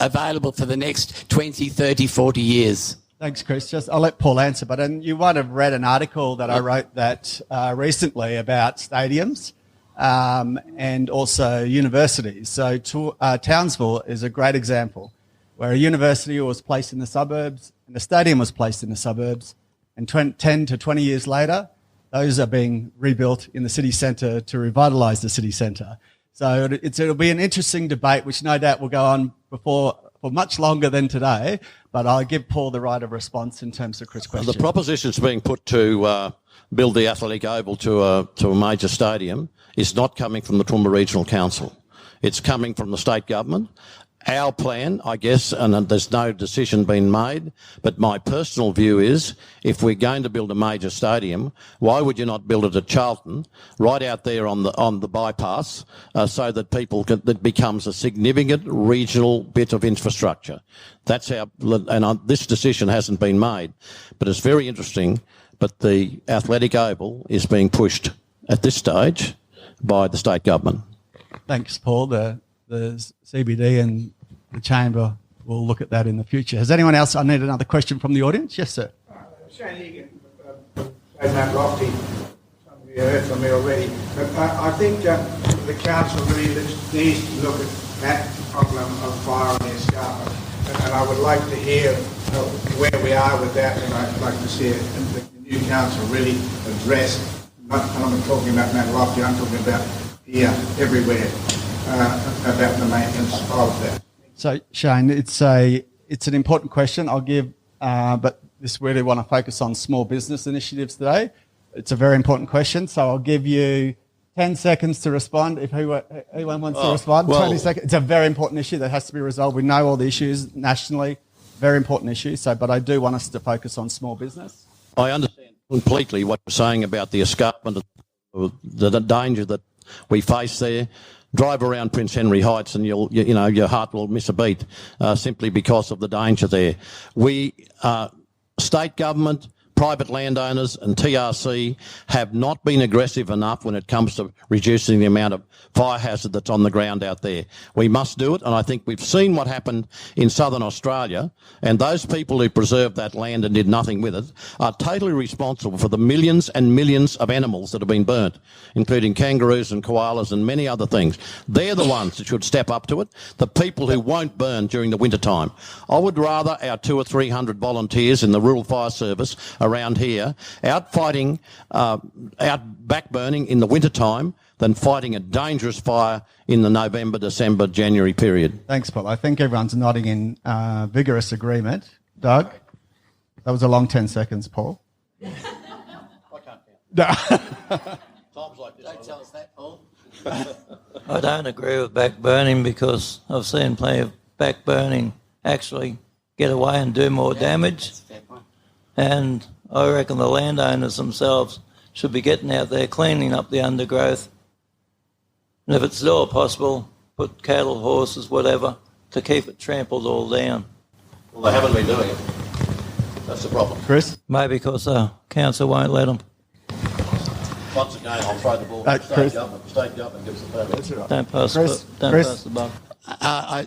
available for the next 20, 30, 40 years. Thanks, Chris. I'll let Paul answer, but you might have read an article that I wrote that recently about stadiums and also universities. So Townsville is a great example where a university was placed in the suburbs and a stadium was placed in the suburbs, and 10 to 20 years later, those are being rebuilt in the city centre to revitalise the city centre. So it'll be an interesting debate, which no doubt will go on for much longer than today, but I'll give Paul the right of response in terms of Chris' question. The propositions being put to build the Athletic Oval to a major stadium is not coming from the Toowoomba Regional Council. It's coming from the state government. Our plan, I guess, and there's no decision been made, but my personal view is if we're going to build a major stadium, why would you not build it at Charlton, right out there on the bypass, so that that becomes a significant regional bit of infrastructure. That's this decision hasn't been made, but it's very interesting. But the Athletic Oval is being pushed at this stage by the state government. Thanks, Paul. The CBD and the Chamber will look at that in the future. Has anyone else? I need another question from the audience. Yes, sir. Shane Egan, Matt Lofty, some of you heard from me already, but I think the council really needs to look at that problem of fire on the escarpment, and I would like to hear where we are with that, and I'd like to see the new council really address, and I'm not talking about Matt Lofty, I'm talking about here, everywhere, about the maintenance of that. So, Shane, it's an important question. I'll give, but this really want to focus on small business initiatives today. It's a very important question, so I'll give you 10 seconds to respond. If anyone wants to respond, 20 seconds. It's a very important issue that has to be resolved. We know all the issues nationally, very important issue. But I do want us to focus on small business. I understand. completely what you're saying about the escarpment, the danger that we face there. Drive around Prince Henry Heights and your heart will miss a beat simply because of the danger there. We, state government, private landowners and TRC have not been aggressive enough when it comes to reducing the amount of fire hazard that's on the ground out there. We must do it, and I think we've seen what happened in southern Australia, and those people who preserved that land and did nothing with it are totally responsible for the millions and millions of animals that have been burnt, including kangaroos and koalas and many other things. They're the ones that should step up to it, the people who won't burn during the winter time. I would rather our 200 or 300 volunteers in the Rural Fire Service around here out fighting, out backburning in the winter time than fighting a dangerous fire in the November, December, January period. Thanks, Paul. I think everyone's nodding in vigorous agreement. Doug? That was a long 10 seconds, Paul. I can't count. Times like this. Don't tell us that, Paul. I don't agree with backburning because I've seen plenty of backburning actually get away and do more damage. That's a fair point. And I reckon the landowners themselves should be getting out there, cleaning up the undergrowth. And if it's at all possible, put cattle, horses, whatever, to keep it trampled all down. Well, they haven't been doing it. That's the problem. Chris? Maybe because the council won't let them. Once again, I'll throw the ball to Chris. state government gives the permit. That's right. Don't pass, Chris? pass the buck.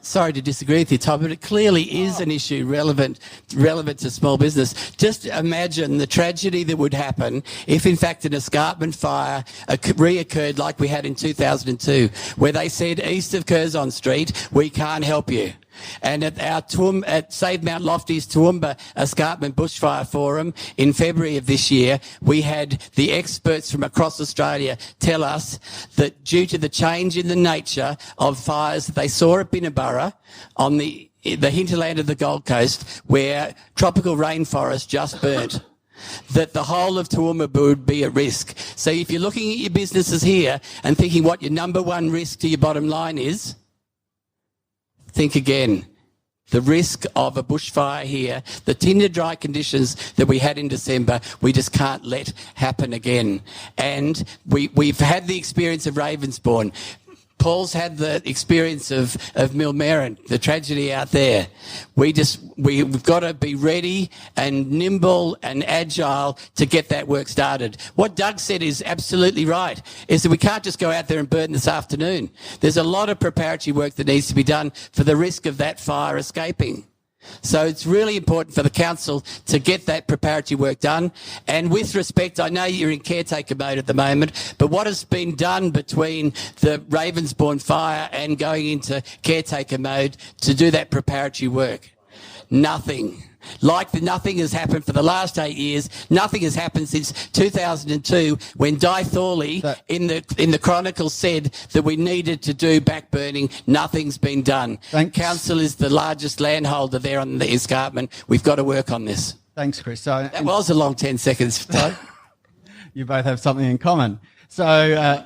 Sorry to disagree with you, Tom, but it clearly is an issue relevant to small business. Just imagine the tragedy that would happen if, in fact, an escarpment fire reoccurred like we had in 2002, where they said, east of Curzon Street, we can't help you. And at Save Mount Lofty's Toowoomba Escarpment Bushfire Forum in February of this year, we had the experts from across Australia tell us that due to the change in the nature of fires that they saw at Binnaburra on the hinterland of the Gold Coast, where tropical rainforest just burnt, that the whole of Toowoomba would be at risk. So if you're looking at your businesses here and thinking what your number one risk to your bottom line is, think again. The risk of a bushfire here, the tinder dry conditions that we had in December, we just can't let happen again. And we've had the experience of Ravensbourne. Paul's had the experience of Millmerran, the tragedy out there. We've got to be ready and nimble and agile to get that work started. What Doug said is absolutely right, is that we can't just go out there and burn this afternoon. There's a lot of preparatory work that needs to be done for the risk of that fire escaping. So it's really important for the council to get that preparatory work done. And with respect, I know you're in caretaker mode at the moment, but what has been done between the Ravensbourne fire and going into caretaker mode to do that preparatory work? Nothing. Nothing has happened for the last 8 years. Nothing has happened since 2002 when Di Thorley in the Chronicle said that we needed to do backburning. Nothing's been done. Thanks. Council is the largest landholder there on the escarpment. We've got to work on this. Thanks, Chris. So That was a long 10 seconds. you both have something in common. So,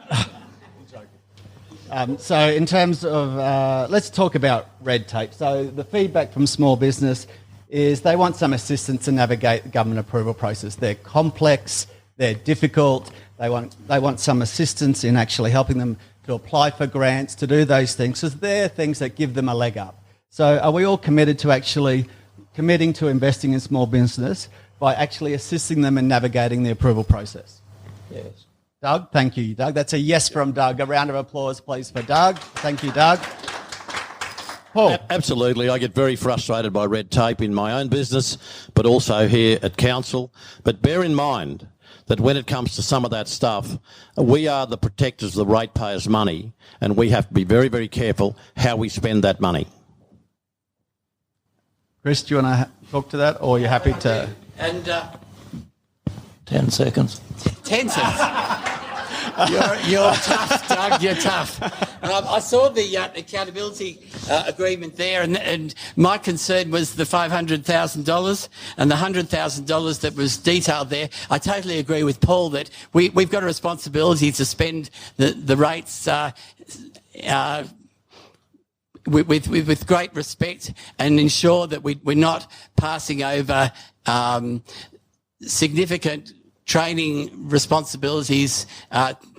so in terms of, let's talk about red tape. So the feedback from small business is they want some assistance to navigate the government approval process. They're complex, they're difficult, they want some assistance in actually helping them to apply for grants, to do those things, because they're things that give them a leg up. So are we all committed to actually committing to investing in small business by actually assisting them in navigating the approval process? Yes. Doug, thank you, Doug. That's a yes from Doug. A round of applause, please, for Doug. Thank you, Doug. Paul. Absolutely. I get very frustrated by red tape in my own business, but also here at council. But bear in mind that when it comes to some of that stuff, we are the protectors of the ratepayers' money, and we have to be very, very careful how we spend that money. Chris, do you want to talk to that, or are you happy to? And 10 seconds. 10 seconds. You're tough, Doug. You're tough. I saw the accountability agreement there, and my concern was the $500,000 and the $100,000 that was detailed there. I totally agree with Paul that we've got a responsibility to spend the rates with great respect and ensure that we're not passing over significant training responsibilities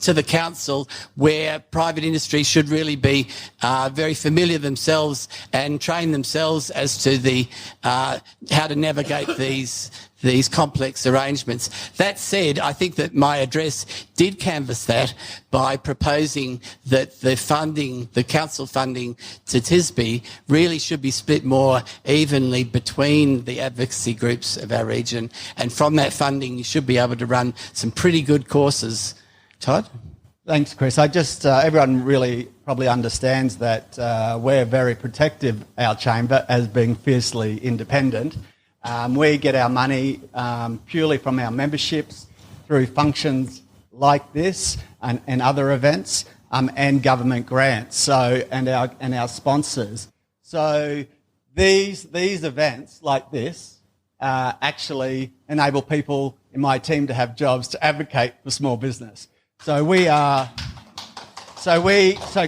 to the council, where private industry should really be very familiar themselves and train themselves as to the how to navigate these complex arrangements. That said, I think that my address did canvass that by proposing that the council funding to Tisby really should be split more evenly between the advocacy groups of our region, and from that funding you should be able to run some pretty good courses. Todd? Thanks, Chris. Everyone really probably understands that we're very protective, our chamber, as being fiercely independent. We get our money purely from our memberships through functions like this and other events and government grants. And our sponsors. So these events like this actually enable people in my team to have jobs to advocate for small business. So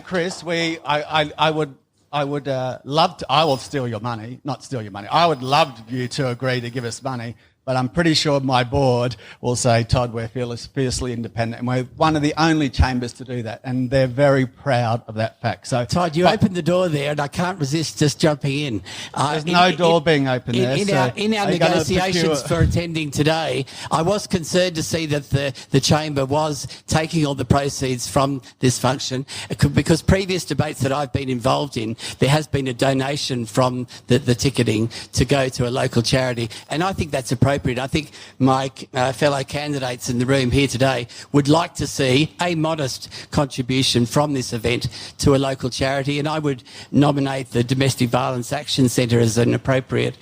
Chris, I would love to. I will steal your money, not steal your money. I would love you to agree to give us money, but I'm pretty sure my board will say, Todd, we're fiercely independent, and we're one of the only chambers to do that, and they're very proud of that fact. So, Todd, you opened the door there, and I can't resist just jumping in. There's no door being opened there. In our negotiations for attending today, I was concerned to see that the chamber was taking all the proceeds from this function, because previous debates that I've been involved in, there has been a donation from the ticketing to go to a local charity, and I think that's appropriate. I think my fellow candidates in the room here today would like to see a modest contribution from this event to a local charity, and I would nominate the Domestic Violence Action Centre as an appropriate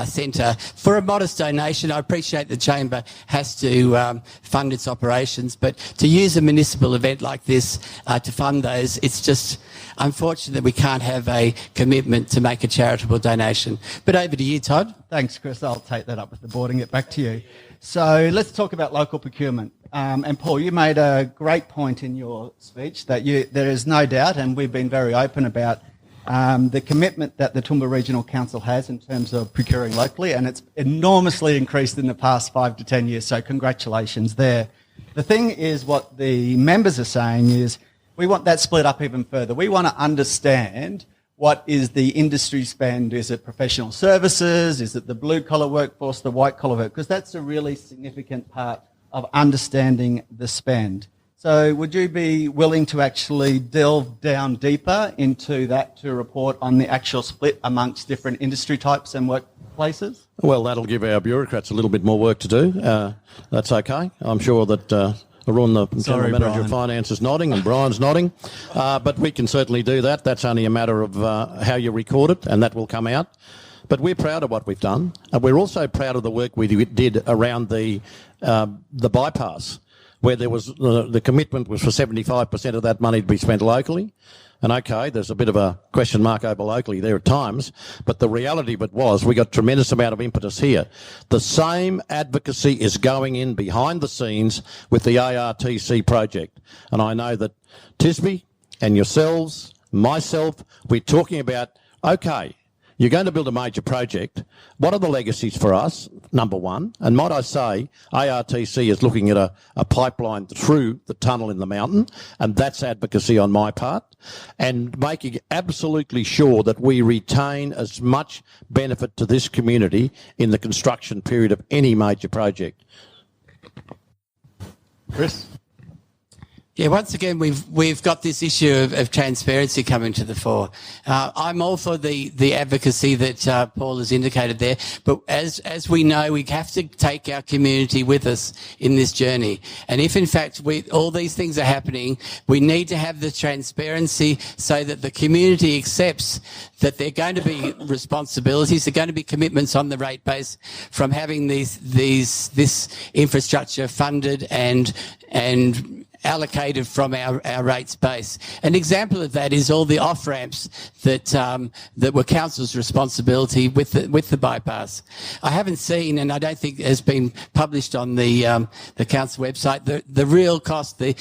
centre for a modest donation. I appreciate the chamber has to fund its operations, but to use a municipal event like this to fund those, it's just unfortunate that we can't have a commitment to make a charitable donation. But over to you, Todd. Thanks, Chris. I'll take that up with the board and get back to you. So let's talk about local procurement. And Paul, you made a great point in your speech that there is no doubt, and we've been very open about the commitment that the Toowoomba Regional Council has in terms of procuring locally, and it's enormously increased in the past 5 to 10 years, so congratulations there. The thing is, what the members are saying is we want that split up even further. We want to understand what is the industry spend. Is it professional services? Is it the blue-collar workforce, the white-collar work? Because that's a really significant part of understanding the spend. So would you be willing to actually delve down deeper into that to report on the actual split amongst different industry types and workplaces? Well, that'll give our bureaucrats a little bit more work to do. That's okay. I'm sure that Arun, the General Manager of Finance, is nodding, and Brian's nodding. But we can certainly do that. That's only a matter of how you record it, and that will come out. But we're proud of what we've done. And we're also proud of the work we did around the bypass, where there was the commitment was for 75% of that money to be spent locally. And okay, there's a bit of a question mark over locally there at times, but the reality of it was we got tremendous amount of impetus here. The same advocacy is going in behind the scenes with the ARTC project. And I know that Tisby and yourselves, myself, we're talking about, okay, you're going to build a major project. What are the legacies for us? Number one. And might I say, ARTC is looking at a pipeline through the tunnel in the mountain, and that's advocacy on my part, and making absolutely sure that we retain as much benefit to this community in the construction period of any major project. Chris? Yeah, once again, we've got this issue of transparency coming to the fore. I'm all for the advocacy that Paul has indicated there, but as we know, we have to take our community with us in this journey. And if in fact all these things are happening, we need to have the transparency so that the community accepts that there are going to be responsibilities, there are going to be commitments on the rate base from having this infrastructure funded and allocated from our rates base. An example of that is all the off-ramps that were council's responsibility with the bypass. I haven't seen, and I don't think has been published on the council website, the real cost, the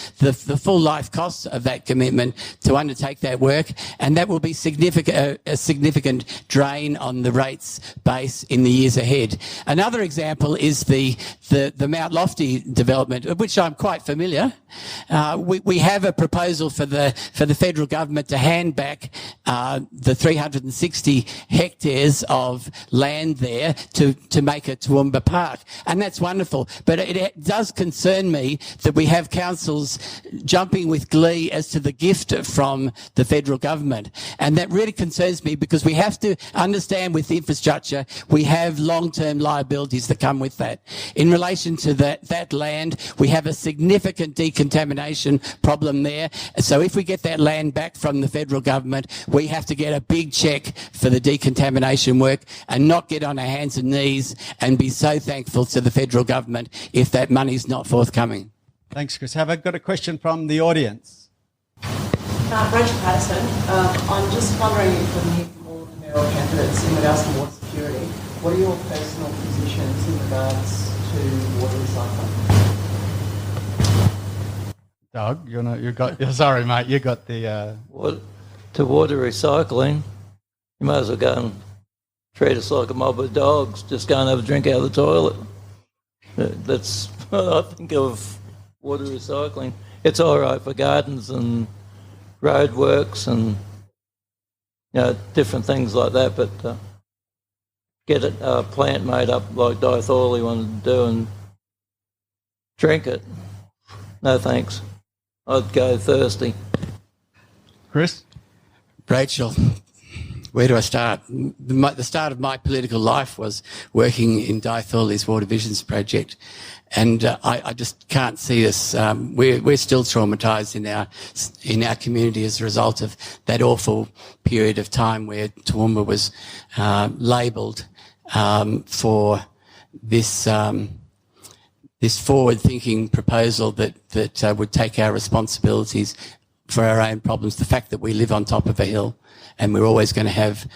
full life costs of that commitment to undertake that work, and that will be a significant drain on the rates base in the years ahead. Another example is the Mount Lofty development, of which I'm quite familiar. We have a proposal for the federal government to hand back the 360 hectares of land there to make a Toowoomba park, and that's wonderful. But it does concern me that we have councils jumping with glee as to the gift from the federal government, and that really concerns me because we have to understand with infrastructure we have long-term liabilities that come with that. In relation to that land, we have a significant decontamination problem there. So if we get that land back from the federal government, we have to get a big check for the decontamination work and not get on our hands and knees and be so thankful to the federal government if that money's not forthcoming. Thanks, Chris. Have I got a question from the audience? Rachel Patterson, I'm just wondering if we hear from all of the mayoral candidates in regards to water security. What are your personal positions in regards to water recycling? Doug, sorry, mate, you got the... To water recycling, you might as well go and treat us like a mob of dogs, just go and have a drink out of the toilet. That's what I think of water recycling. It's all right for gardens and roadworks and different things like that, but get a plant made up like Thorley wanted to do and drink it. No thanks. I'd go thirsty. Chris? Rachel, where do I start? The start of my political life was working in Thorley's Water Visions project, and I just can't see us. We're still traumatised in our community as a result of that awful period of time where Toowoomba was labelled for this forward-thinking proposal that would take our responsibilities for our own problems. The fact that we live on top of a hill and we're always going to have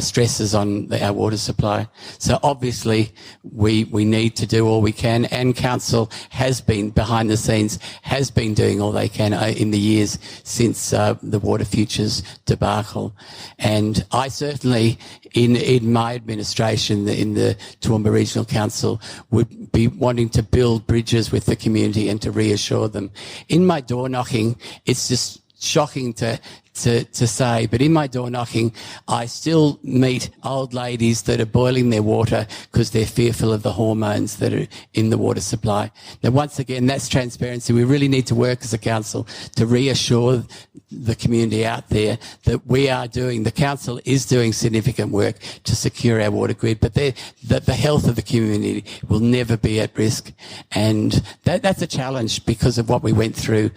stresses on our water supply. So obviously we need to do all we can, and council has been behind the scenes, has been doing all they can in the years since the Water Futures debacle. And I certainly, in my administration, in the Toowoomba Regional Council, would be wanting to build bridges with the community and to reassure them. In my door knocking, it's just shocking to say, but in my door knocking, I still meet old ladies that are boiling their water because they're fearful of the hormones that are in the water supply. Now, once again, that's transparency. We really need to work as a council to reassure the community out there that the council is doing significant work to secure our water grid, but that the health of the community will never be at risk. And that's a challenge because of what we went through.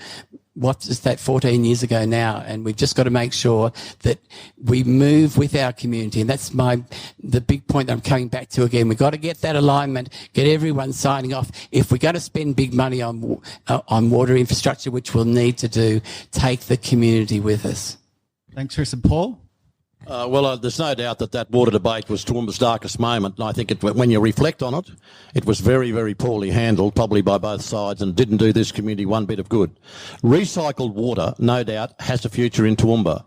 What is that, 14 years ago now? And we've just got to make sure that we move with our community. And that's the big point that I'm coming back to again. We've got to get that alignment, get everyone signing off. If we're going to spend big money on water infrastructure, which we'll need to do, take the community with us. Thanks, Chris. And Paul? There's no doubt that water debate was Toowoomba's darkest moment, and I think when you reflect on it, it was very, very poorly handled, probably by both sides, and didn't do this community one bit of good. Recycled water, no doubt, has a future in Toowoomba.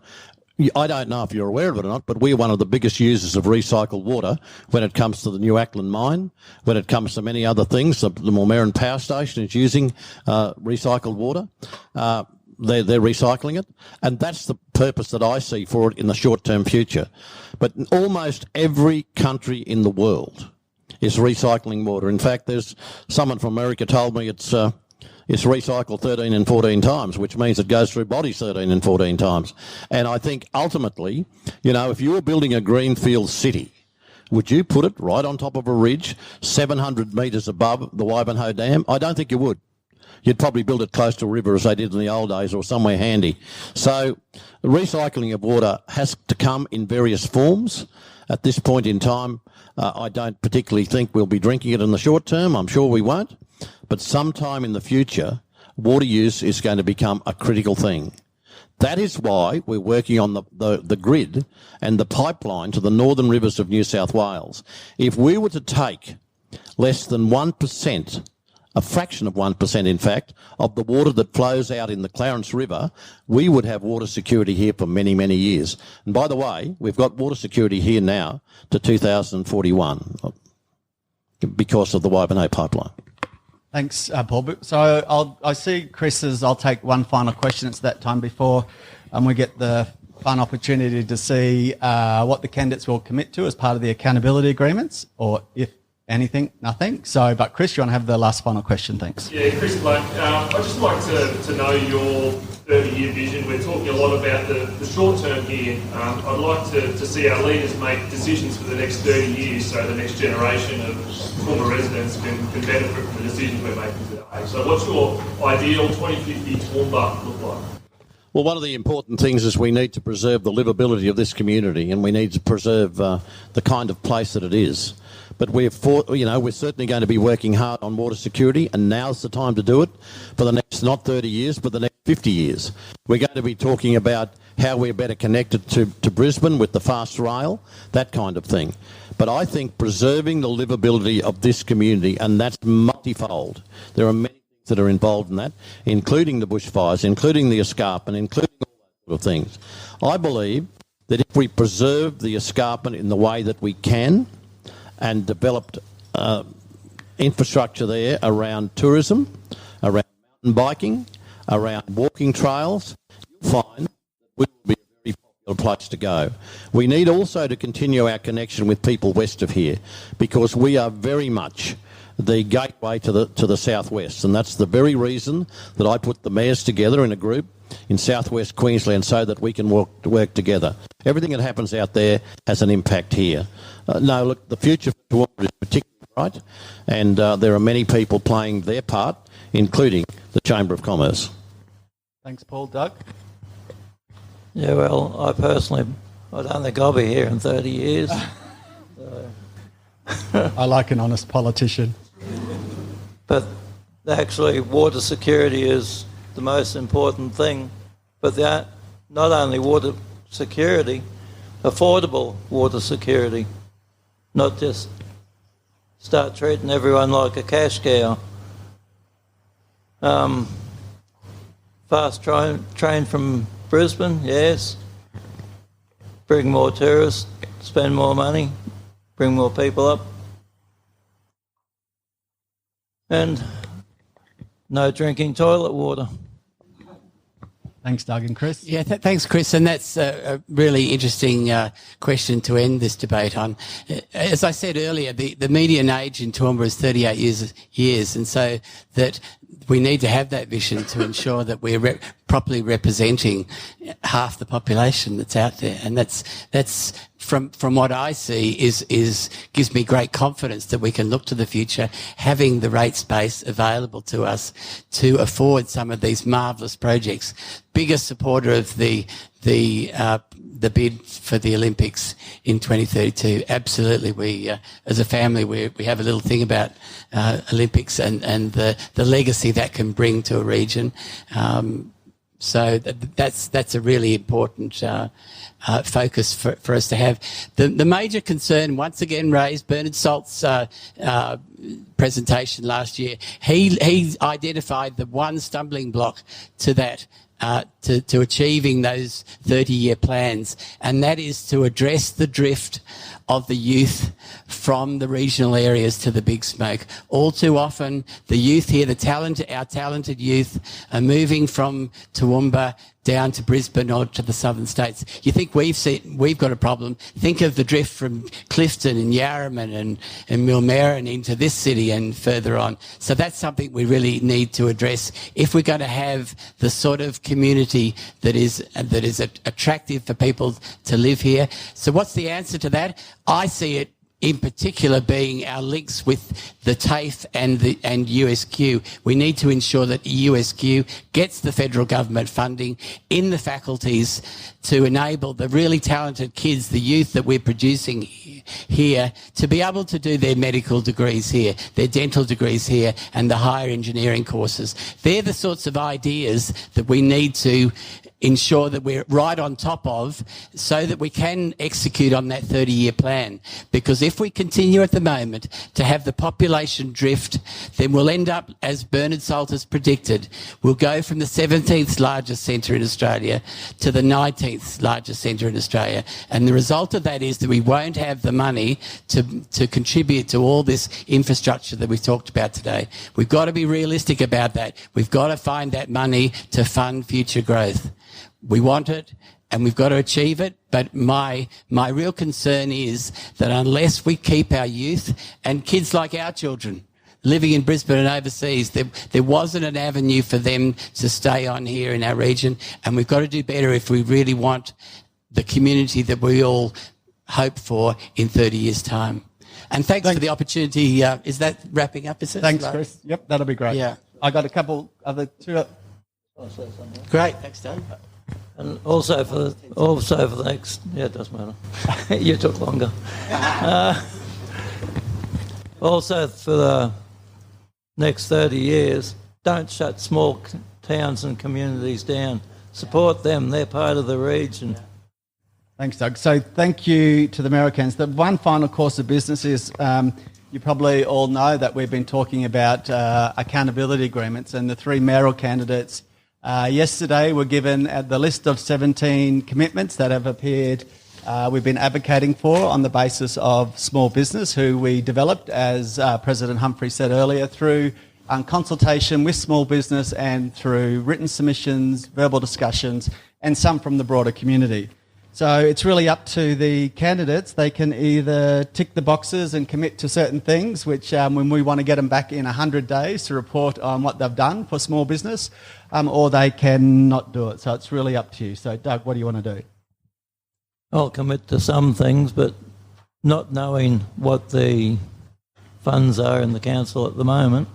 I don't know if you're aware of it or not, but we're one of the biggest users of recycled water when it comes to the New Ackland mine, when it comes to many other things. The Mulmerran Power Station is using recycled water. They're recycling it, and that's the purpose that I see for it in the short-term future. But almost every country in the world is recycling water. In fact, there's someone from America told me it's recycled 13 and 14 times, which means it goes through bodies 13 and 14 times. And I think ultimately, if you were building a greenfield city, would you put it right on top of a ridge 700 metres above the Wivenhoe Dam? I don't think you would. You'd probably build it close to a river as they did in the old days or somewhere handy. So the recycling of water has to come in various forms. At this point in time, I don't particularly think we'll be drinking it in the short term. I'm sure we won't. But sometime in the future, water use is going to become a critical thing. That is why we're working on the grid and the pipeline to the northern rivers of New South Wales. If we were to take less than 1%, a fraction of 1%, in fact, of the water that flows out in the Clarence River, we would have water security here for many, many years. And by the way, we've got water security here now to 2041 because of the Waibano pipeline. Thanks, Paul. So I see Chris's. I'll take one final question. It's that time before we get the fun opportunity to see what the candidates will commit to as part of the accountability agreements, or if anything, nothing. So, but Chris, you want to have the last final question? Thanks. Yeah, Chris Black. I'd just like to know your 30-year vision. We're talking a lot about the short term here. I'd like to see our leaders make decisions for the next 30 years so the next generation of Toowoomba residents can benefit from the decisions we're making today. So what's your ideal 2050 Toowoomba look like? Well, one of the important things is we need to preserve the livability of this community, and we need to preserve the kind of place that it is. But we're certainly going to be working hard on water security, and now's the time to do it for the next, not 30 years, but the next 50 years. We're going to be talking about how we're better connected to Brisbane with the fast rail, that kind of thing. But I think preserving the livability of this community, and that's multifold. There are many things that are involved in that, including the bushfires, including the escarpment, including all those sort of things. I believe that if we preserve the escarpment in the way that we can, and developed infrastructure there around tourism, around mountain biking, around walking trails, you'll find that we will be a very popular place to go. We need also to continue our connection with people west of here, because we are very much the gateway to the southwest, and that's the very reason that I put the mayors together in a group in southwest Queensland so that we can work together. Everything that happens out there has an impact here. No, look, the future for Toowoomba is particularly bright, and there are many people playing their part, including the Chamber of Commerce. Thanks, Paul. Doug? Yeah, well, I don't think I'll be here in 30 years. I like an honest politician. But actually, water security is the most important thing. But not only water security, affordable water security, not just start treating everyone like a cash cow. Fast train from Brisbane, yes. Bring more tourists, spend more money, bring more people up. And no drinking toilet water. Thanks, Doug and Chris. Yeah, thanks, Chris. And that's a really interesting question to end this debate on. As I said earlier, the median age in Toowoomba is 38 years, and so that we need to have that vision to ensure that we're properly representing half the population that's out there. And that's from what I see gives me great confidence that we can look to the future, having the rate space available to us to afford some of these marvellous projects. Biggest supporter of the bid for the Olympics in 2032. Absolutely, we as a family we have a little thing about Olympics and the legacy that can bring to a region. So that's a really important focus for us to have. The major concern, once again raised, Bernard Salt's presentation last year, he identified the one stumbling block to that, to achieving those 30-year plans, and that is to address the drift of the youth from the regional areas to the big smoke. All too often, the youth here, our talented youth, are moving from Toowoomba down to Brisbane or to the southern states. You think we've got a problem? Think of the drift from Clifton and Yarraman and Millmerran into this city and further on. So that's something we really need to address if we're going to have the sort of community that is attractive for people to live here. So what's the answer to that? I see it in particular being our links with the TAFE and USQ. We need to ensure that USQ gets the federal government funding in the faculties to enable the really talented kids, the youth that we're producing here, to be able to do their medical degrees here, their dental degrees here, and the higher engineering courses. They're the sorts of ideas that we need to ensure that we're right on top of so that we can execute on that 30-year plan. Because if we continue at the moment to have the population drift, then we'll end up, as Bernard Salters predicted, we'll go from the 17th largest centre in Australia to the 19th largest centre in Australia. And the result of that is that we won't have the money to contribute to all this infrastructure that we've talked about today. We've got to be realistic about that. We've got to find that money to fund future growth. We want it, and we've got to achieve it, but my real concern is that unless we keep our youth and kids like our children living in Brisbane and overseas, there wasn't an avenue for them to stay on here in our region, and we've got to do better if we really want the community that we all hope for in 30 years' time. And thanks for the opportunity. Is that wrapping up, is it? Thanks, Chris. Yep, that'll be great. Yeah. I got a couple other two. Great, thanks, Doug. And also for the next, yeah, it doesn't matter. You took longer. Also for the next 30 years, don't shut small towns and communities down. Support them; they're part of the region. Thanks, Doug. So thank you to the Americans. The one final course of business is you probably all know that we've been talking about accountability agreements, and the three mayoral candidates yesterday were given the list of 17 commitments that have appeared we've been advocating for on the basis of small business, who we developed, as President Humphrey said earlier, through consultation with small business and through written submissions, verbal discussions, and some from the broader community. So it's really up to the candidates. They can either tick the boxes and commit to certain things, which when we want to get them back in 100 days to report on what they've done for small business, or they can not do it. So it's really up to you. So, Doug, what do you want to do? I'll commit to some things, but not knowing what the funds are in the council at the moment,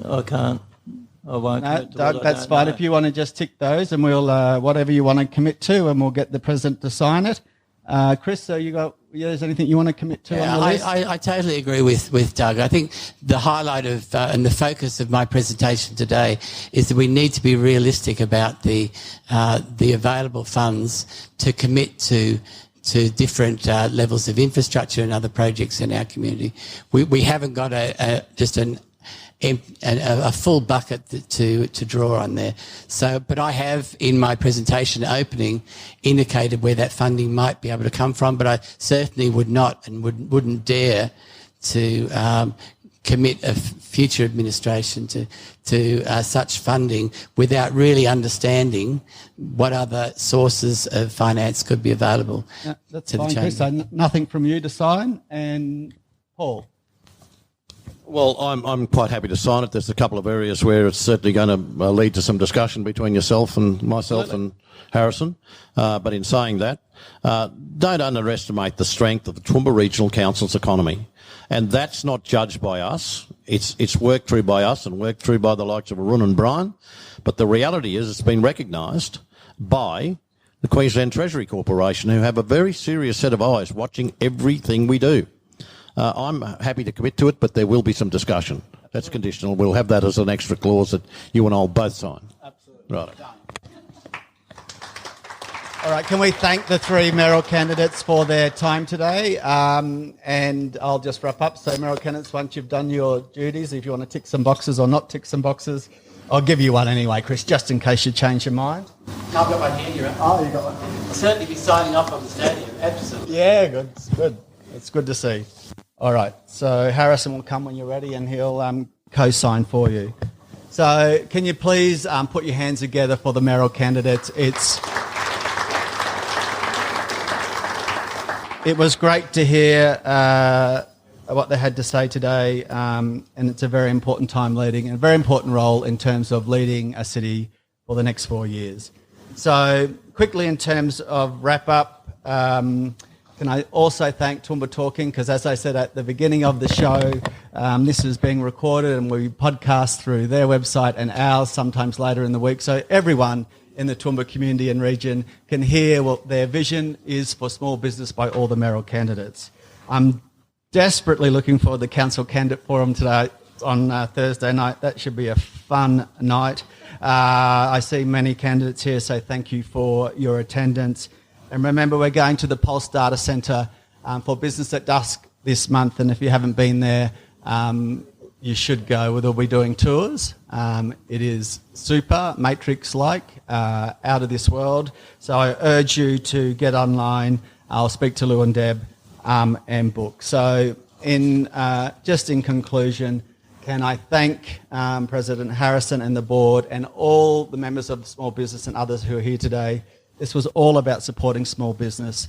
I can't. I won't. No, Doug, that's fine. If you want to just tick those, and we'll whatever you want to commit to, and we'll get the president to sign it. Chris, so is anything you want to commit to on the list? I totally agree with Doug. I think the highlight of and the focus of my presentation today is that we need to be realistic about the available funds to commit to different levels of infrastructure and other projects in our community. We haven't got just a full bucket to draw on there. So, but I have in my presentation opening indicated where that funding might be able to come from, but I certainly would not and wouldn't dare to commit a future administration to such funding without really understanding what other sources of finance could be available. Yeah, that's to fine, the Chris. So nothing from you to sign. And Paul? Well, I'm quite happy to sign it. There's a couple of areas where it's certainly going to lead to some discussion between yourself and myself and Harrison. But in saying that, don't underestimate the strength of the Toowoomba Regional Council's economy. And that's not judged by us. It's worked through by us and worked through by the likes of Arun and Brian. But the reality is it's been recognised by the Queensland Treasury Corporation, who have a very serious set of eyes watching everything we do. I'm happy to commit to it, but there will be some discussion. That's conditional. We'll have that as an extra clause that you and I'll both sign. Absolutely. Right. All right, can we thank the three mayoral candidates for their time today? And I'll just wrap up. So, mayoral candidates, once you've done your duties, if you want to tick some boxes or not tick some boxes, I'll give you one anyway, Chris, just in case you change your mind. I've got one here, you're right. Oh, you got one. I'll certainly be signing off on the stadium, absolutely. Yeah, good. It's good. It's good to see. All right, so Harrison will come when you're ready and he'll co-sign for you. So can you please put your hands together for the mayoral candidates? It was great to hear what they had to say today, and it's a very important time leading, and a very important role in terms of leading a city for the next 4 years. So quickly in terms of wrap-up, can Can I also thank Toowoomba Talking, because as I said at the beginning of the show, this is being recorded and we podcast through their website and ours sometimes later in the week. So everyone in the Toowoomba community and region can hear what their vision is for small business by all the Mayoral candidates. I'm desperately looking forward to the Council Candidate Forum today on Thursday night. That should be a fun night. I see many candidates here, so thank you for your attendance. And remember, we're going to the Pulse Data Centre for Business at Dusk this month, and if you haven't been there, you should go. We'll be doing tours. It is super, Matrix-like, out of this world. So I urge you to get online. I'll speak to Lou and Deb and book. So just in conclusion, can I thank President Harrison and the board and all the members of the small business and others who are here today. This was all about supporting small business.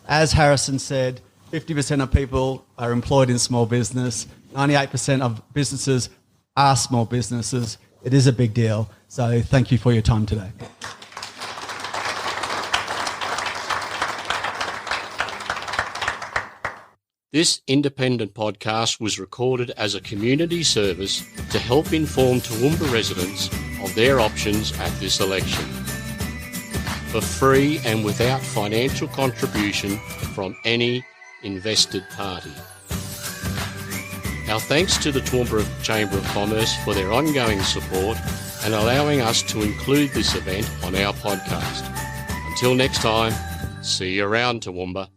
As Harrison said, 50% of people are employed in small business. 98% of businesses are small businesses. It is a big deal. So thank you for your time today. This independent podcast was recorded as a community service to help inform Toowoomba residents of their options at this election. For free and without financial contribution from any invested party. Our thanks to the Toowoomba Chamber of Commerce for their ongoing support and allowing us to include this event on our podcast. Until next time, see you around, Toowoomba.